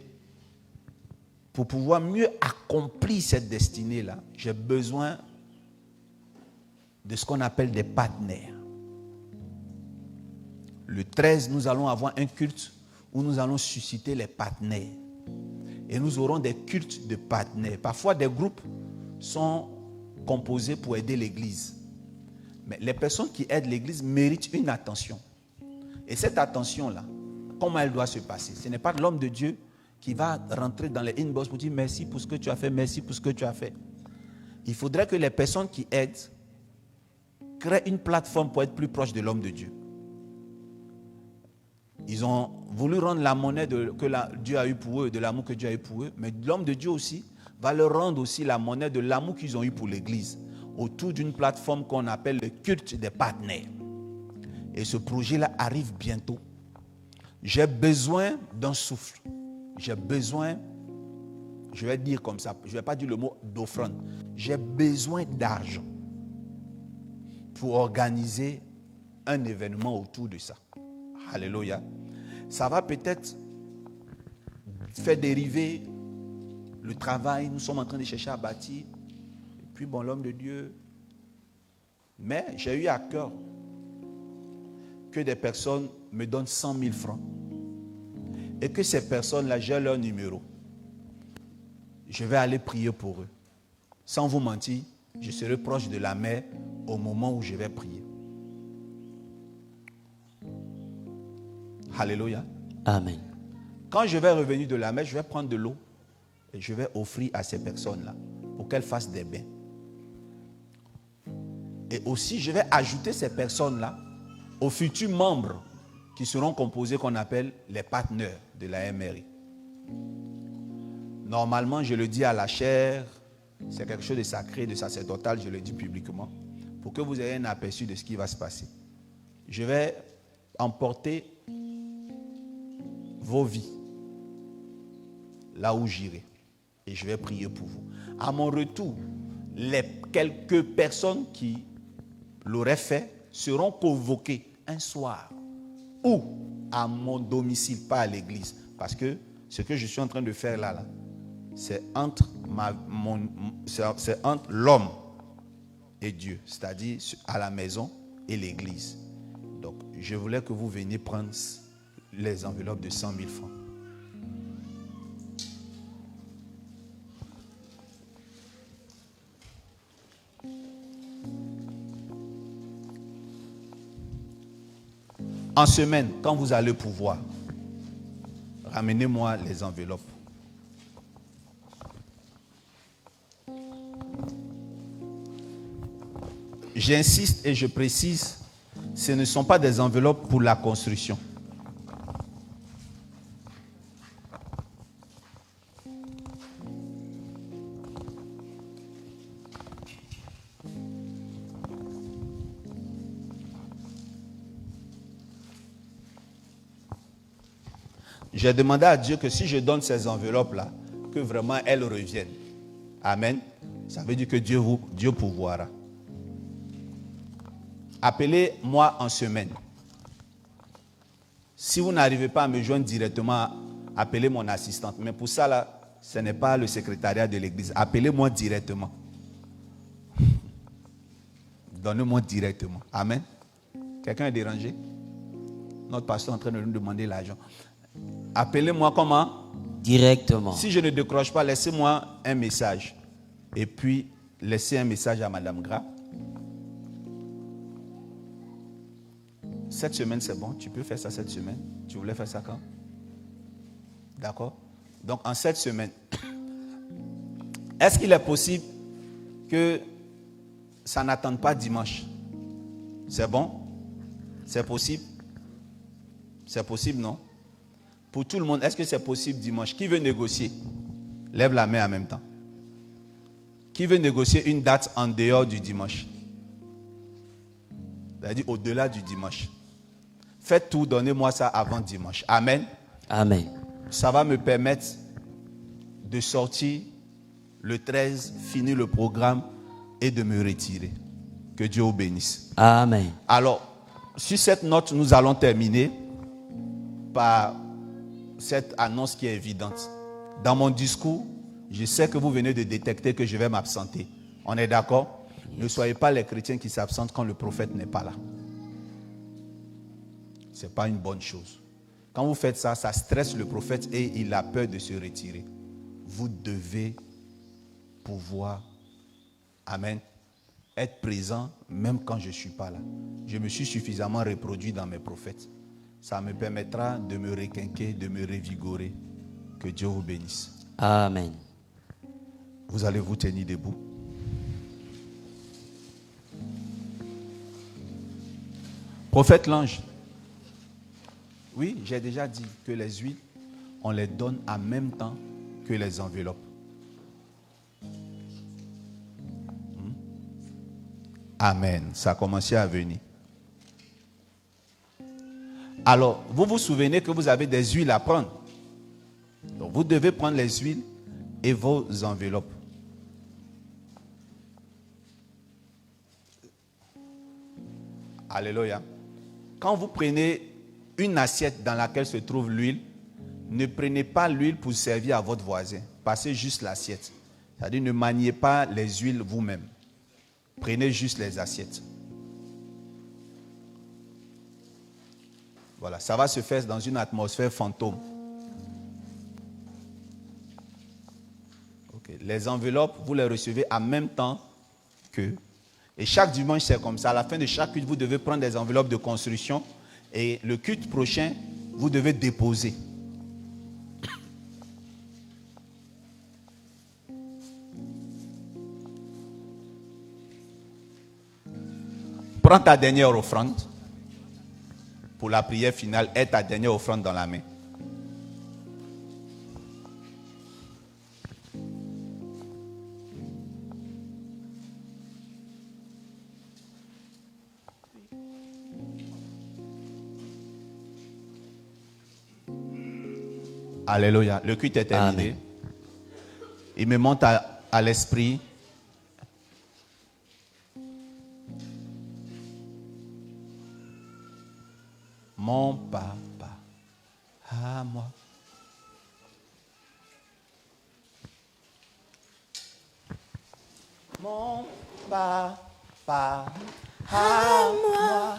pour pouvoir mieux accomplir cette destinée-là, j'ai besoin de ce qu'on appelle des partenaires. Le 13, nous allons avoir un culte où nous allons susciter les partenaires. Et nous aurons des cultes de partenaires. Parfois, des groupes sont composés pour aider l'église. Mais les personnes qui aident l'église méritent une attention. Et cette attention-là, comment elle doit se passer? Ce n'est pas l'homme de Dieu qui va rentrer dans les inbox pour dire merci pour ce que tu as fait, merci pour ce que tu as fait. Il faudrait que les personnes qui aident créent une plateforme pour être plus proche de l'homme de Dieu. Ils ont voulu rendre la monnaie que Dieu a eu pour eux, de l'amour que Dieu a eu pour eux, mais l'homme de Dieu aussi va leur rendre aussi la monnaie de l'amour qu'ils ont eu pour l'église, autour d'une plateforme qu'on appelle le culte des partenaires. Et ce projet-là arrive bientôt. J'ai besoin d'un souffle. J'ai besoin, je vais dire comme ça, je ne vais pas dire le mot d'offrande. J'ai besoin d'argent pour organiser un événement autour de ça. Alléluia. Ça va peut-être faire dériver le travail. Nous sommes en train de chercher à bâtir. Et puis bon, l'homme de Dieu. Mais j'ai eu à cœur que des personnes me donnent 100 000 francs. Et que ces personnes-là, j'ai leur numéro. Je vais aller prier pour eux. Sans vous mentir, je serai proche de la mer au moment où je vais prier. Alléluia. Amen. Quand je vais revenir de la mer, je vais prendre de l'eau et je vais offrir à ces personnes-là pour qu'elles fassent des bains. Et aussi, je vais ajouter ces personnes-là aux futurs membres qui seront composés qu'on appelle les partenaires de la MRI. Normalement, je le dis à la chair, c'est quelque chose de sacré, de sacerdotal, je le dis publiquement, pour que vous ayez un aperçu de ce qui va se passer. Je vais emporter vos vies là où j'irai et je vais prier pour vous. À mon retour, les quelques personnes qui l'auraient fait seront convoquées un soir ou à mon domicile, pas à l'église, parce que ce que je suis en train de faire là c'est entre l'homme et Dieu, c'est-à-dire à la maison et l'église. Donc, je voulais que vous veniez prendre les enveloppes de 100 000 francs. En semaine, quand vous allez pouvoir, ramenez-moi les enveloppes. J'insiste et je précise, ce ne sont pas des enveloppes pour la construction. J'ai demandé à Dieu que si je donne ces enveloppes-là, que vraiment elles reviennent. Amen. Ça veut dire que Dieu pourvoira. appelez-moi en semaine. Si vous n'arrivez pas à me joindre directement, appelez mon assistante. Mais pour ça, là, ce n'est pas le secrétariat de l'église. Appelez-moi directement. Donnez-moi directement. Amen. Quelqu'un est dérangé? Notre pasteur est en train de nous demander l'argent. Appelez-moi comment? Directement. Si je ne décroche pas, laissez-moi un message. Et puis, laissez un message à Madame Gras. Cette semaine, c'est bon. Tu peux faire ça cette semaine. Tu voulais faire ça quand? D'accord? Donc, en cette semaine, est-ce qu'il est possible que ça n'attende pas dimanche? C'est bon? C'est possible? C'est possible, non? Pour tout le monde, est-ce que c'est possible dimanche? Qui veut négocier? Lève la main en même temps. Qui veut négocier une date en dehors du dimanche? C'est-à-dire au-delà du dimanche. Faites tout, donnez-moi ça avant dimanche. Amen. Amen. Ça va me permettre de sortir le 13, finir le programme et de me retirer. Que Dieu vous bénisse. Amen. Alors, sur cette note, nous allons terminer par cette annonce qui est évidente. Dans mon discours, je sais que vous venez de détecter que je vais m'absenter. On est d'accord? Ne soyez pas les chrétiens qui s'absentent quand le prophète n'est pas là. Ce n'est pas une bonne chose. Quand vous faites ça, ça stresse le prophète et il a peur de se retirer. Vous devez pouvoir, amen, être présent même quand je ne suis pas là. Je me suis suffisamment reproduit dans mes prophètes. Ça me permettra de me requinquer, de me revigorer. Que Dieu vous bénisse. Amen. Vous allez vous tenir debout. Prophète l'ange. Oui, j'ai déjà dit que les huiles, on les donne en même temps que les enveloppes. Amen. Ça a commencé à venir. Alors, vous vous souvenez que vous avez des huiles à prendre. Donc, vous devez prendre les huiles et vos enveloppes. Alléluia. Quand vous prenez une assiette dans laquelle se trouve l'huile, ne prenez pas l'huile pour servir à votre voisin. Passez juste l'assiette. C'est-à-dire, ne maniez pas les huiles vous-même. Prenez juste les assiettes. Voilà, ça va se faire dans une atmosphère fantôme. Okay. Les enveloppes, vous les recevez en même temps que. Et chaque dimanche, c'est comme ça. À la fin de chaque culte, vous devez prendre des enveloppes de construction. Et le culte prochain, vous devez déposer. Prends ta dernière offrande. Pour la prière finale, aie ta dernière offrande dans la main. Alléluia. Le culte est terminé. Amen. Il me monte à l'esprit. Mon papa à moi. Mon papa à moi.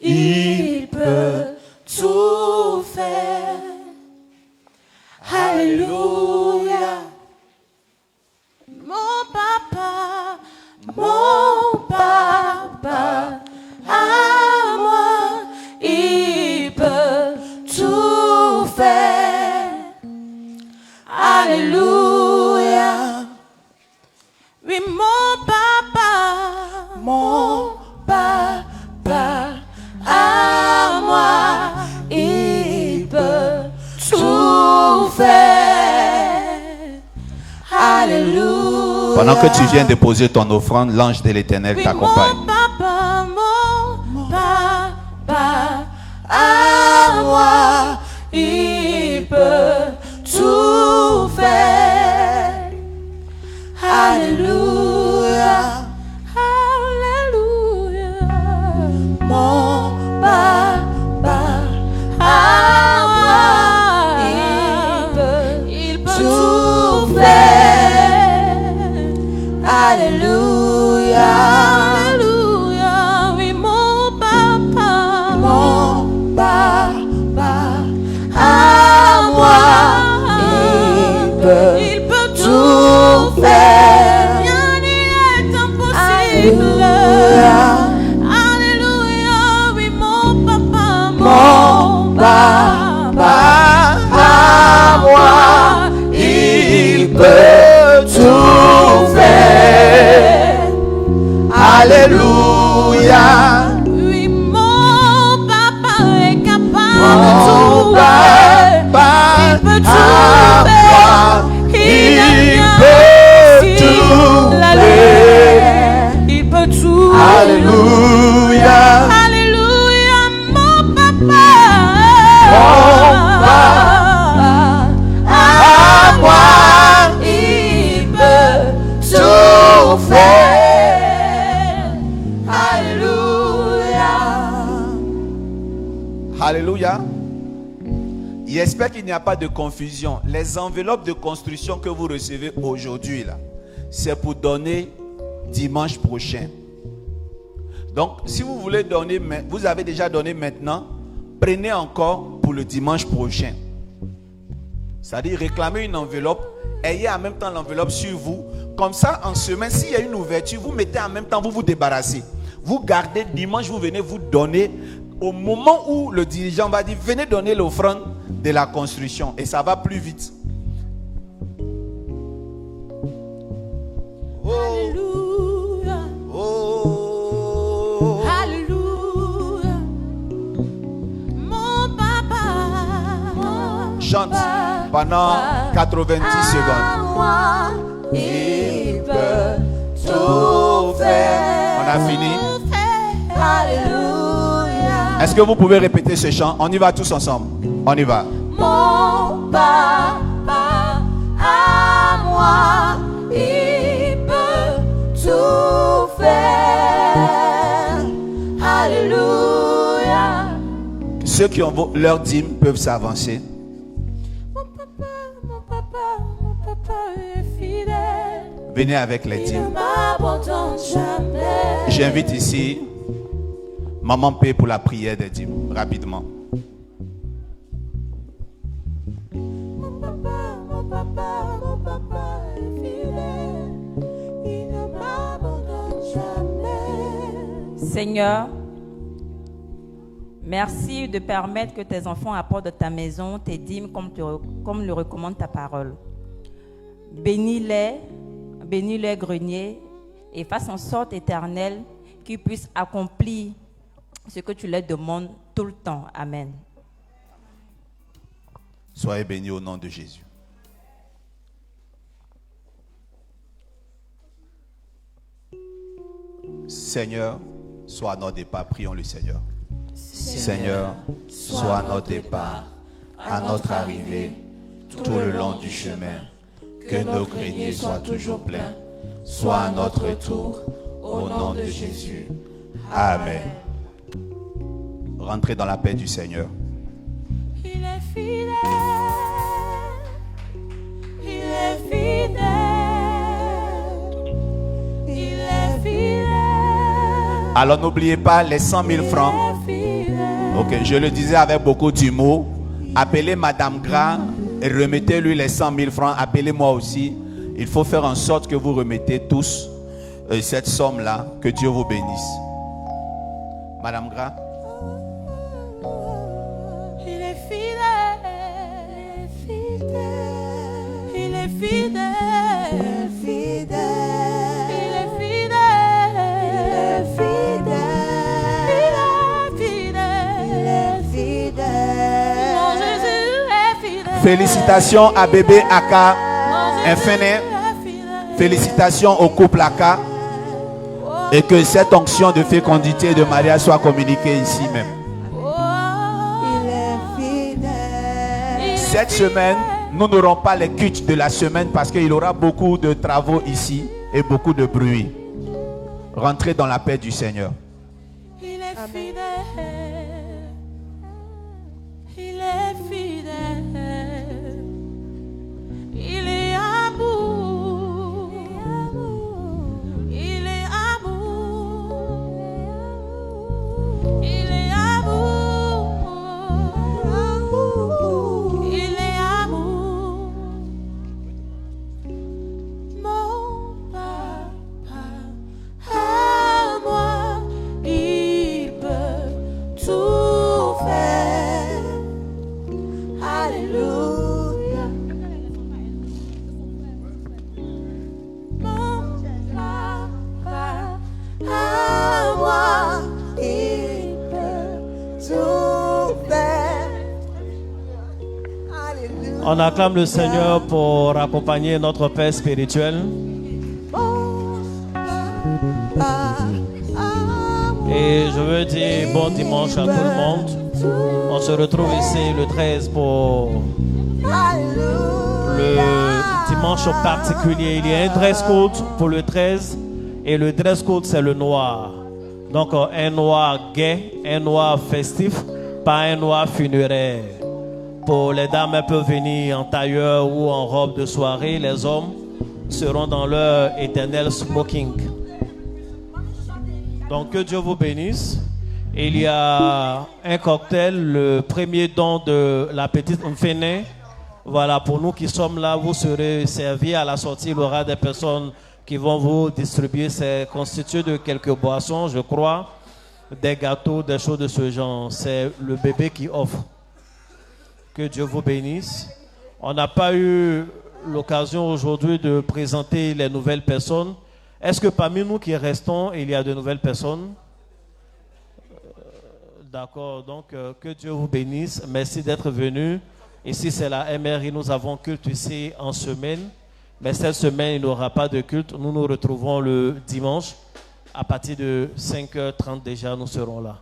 Il peut tout faire. Alléluia. Mon papa à moi, il peut tout faire. Alléluia. Oui, mon papa à moi, il peut tout faire. Alléluia. Pendant que tu viens déposer ton offrande, l'ange de l'Éternel t'accompagne. Mon papa à moi, il peut tout faire. Alléluia. Alléluia. Alléluia. Oui, mon papa est capable de Mon tout. papa Il peut tout à faire. moi, il peut tout faire. Il peut tout. Alléluia. Alléluia, mon papa. Mon papa à moi, Il peut tout faire. Alléluia. Alléluia. J'espère qu'il n'y a pas de confusion. Les enveloppes de construction que vous recevez aujourd'hui, là, c'est pour donner dimanche prochain. Donc, si vous voulez donner, vous avez déjà donné maintenant, prenez encore pour le dimanche prochain. C'est-à-dire, réclamez une enveloppe, ayez en même temps l'enveloppe sur vous. Comme ça, en semaine, s'il y a une ouverture, vous mettez en même temps, vous vous débarrassez. Vous gardez dimanche, vous venez vous donner. Au moment où le dirigeant va dire, venez donner l'offrande de la construction. Et ça va plus vite. Alléluia. Oh. Alléluia. Mon papa. Chante pendant 90 secondes. Moi, il peut tout faire. On a fini. Alléluia. Est-ce que vous pouvez répéter ce chant? On y va tous ensemble. On y va. Mon papa à moi, il peut tout faire. Alléluia. Ceux qui ont leur dîme peuvent s'avancer. Mon papa est fidèle. Venez avec les Il ne dîmes. m'abandonne jamais. J'invite ici Maman P pour la prière des dîmes. Rapidement. Mon papa est fidèle. Il ne m'abandonne jamais. Seigneur, merci de permettre que tes enfants apportent de ta maison tes dîmes comme le recommande ta parole. Bénis-les greniers et fasse en sorte, Éternel, qu'ils puissent accomplir ce que tu leur demandes tout le temps. Amen. Soyez bénis au nom de Jésus. Seigneur, sois à notre départ. Prions le Seigneur. Seigneur, sois à notre départ, à notre arrivée, tout le long du chemin. Que nos greniers soient toujours pleins. Sois à notre retour, au nom de Jésus. Amen. Rentrez dans la paix du Seigneur. Il est fidèle. Il est fidèle. Il est fidèle. Alors n'oubliez pas les 100 000 francs. Ok, je le disais avec beaucoup d'humour. Appelez Madame Gras et remettez-lui les 100 000 francs. Appelez-moi aussi. Il faut faire en sorte que vous remettez tous cette somme-là. Que Dieu vous bénisse. Madame Gras. Il est fidèle. Il est fidèle. Il est fidèle. Il est fidèle. Mon Jésus est fidèle. Félicitations à bébé Aka Infini. Félicitations au couple Aka. Et que cette onction de fécondité et de mariage soit communiquée ici même. Cette semaine, nous n'aurons pas les cultes de la semaine parce qu'il y aura beaucoup de travaux ici et beaucoup de bruit. Rentrez dans la paix du Seigneur. Il est fidèle. Il est fidèle. Il est amour. Il est amour. Il est amour. Il est amour. Mon papa à moi, il peut tout tout fait. Alléluia. On acclame le Seigneur pour accompagner notre Père spirituel. Et je veux dire bon dimanche à tout le monde. On se retrouve ici le 13 pour le dimanche particulier. Il y a un dress code pour le 13 et le dress code c'est le noir. Donc un noir gai, un noir festif, pas un noir funéraire. Pour les dames, elles peuvent venir en tailleur ou en robe de soirée. Les hommes seront dans leur éternel smoking. Donc que Dieu vous bénisse. Il y a un cocktail, le premier don de la petite Mfene. Voilà, pour nous qui sommes là, vous serez servis à la sortie. Il y aura des personnes qui vont vous distribuer. C'est constitué de quelques boissons, je crois, des gâteaux, des choses de ce genre. C'est le bébé qui offre. Que Dieu vous bénisse. On n'a pas eu l'occasion aujourd'hui de présenter les nouvelles personnes. Est-ce que parmi nous qui restons, il y a de nouvelles personnes? D'accord, donc que Dieu vous bénisse. Merci d'être venu. Ici, c'est la MRI. Nous avons culte ici en semaine. Mais cette semaine, il n'y aura pas de culte. Nous nous retrouvons le dimanche. À partir de 5h30 déjà, nous serons là.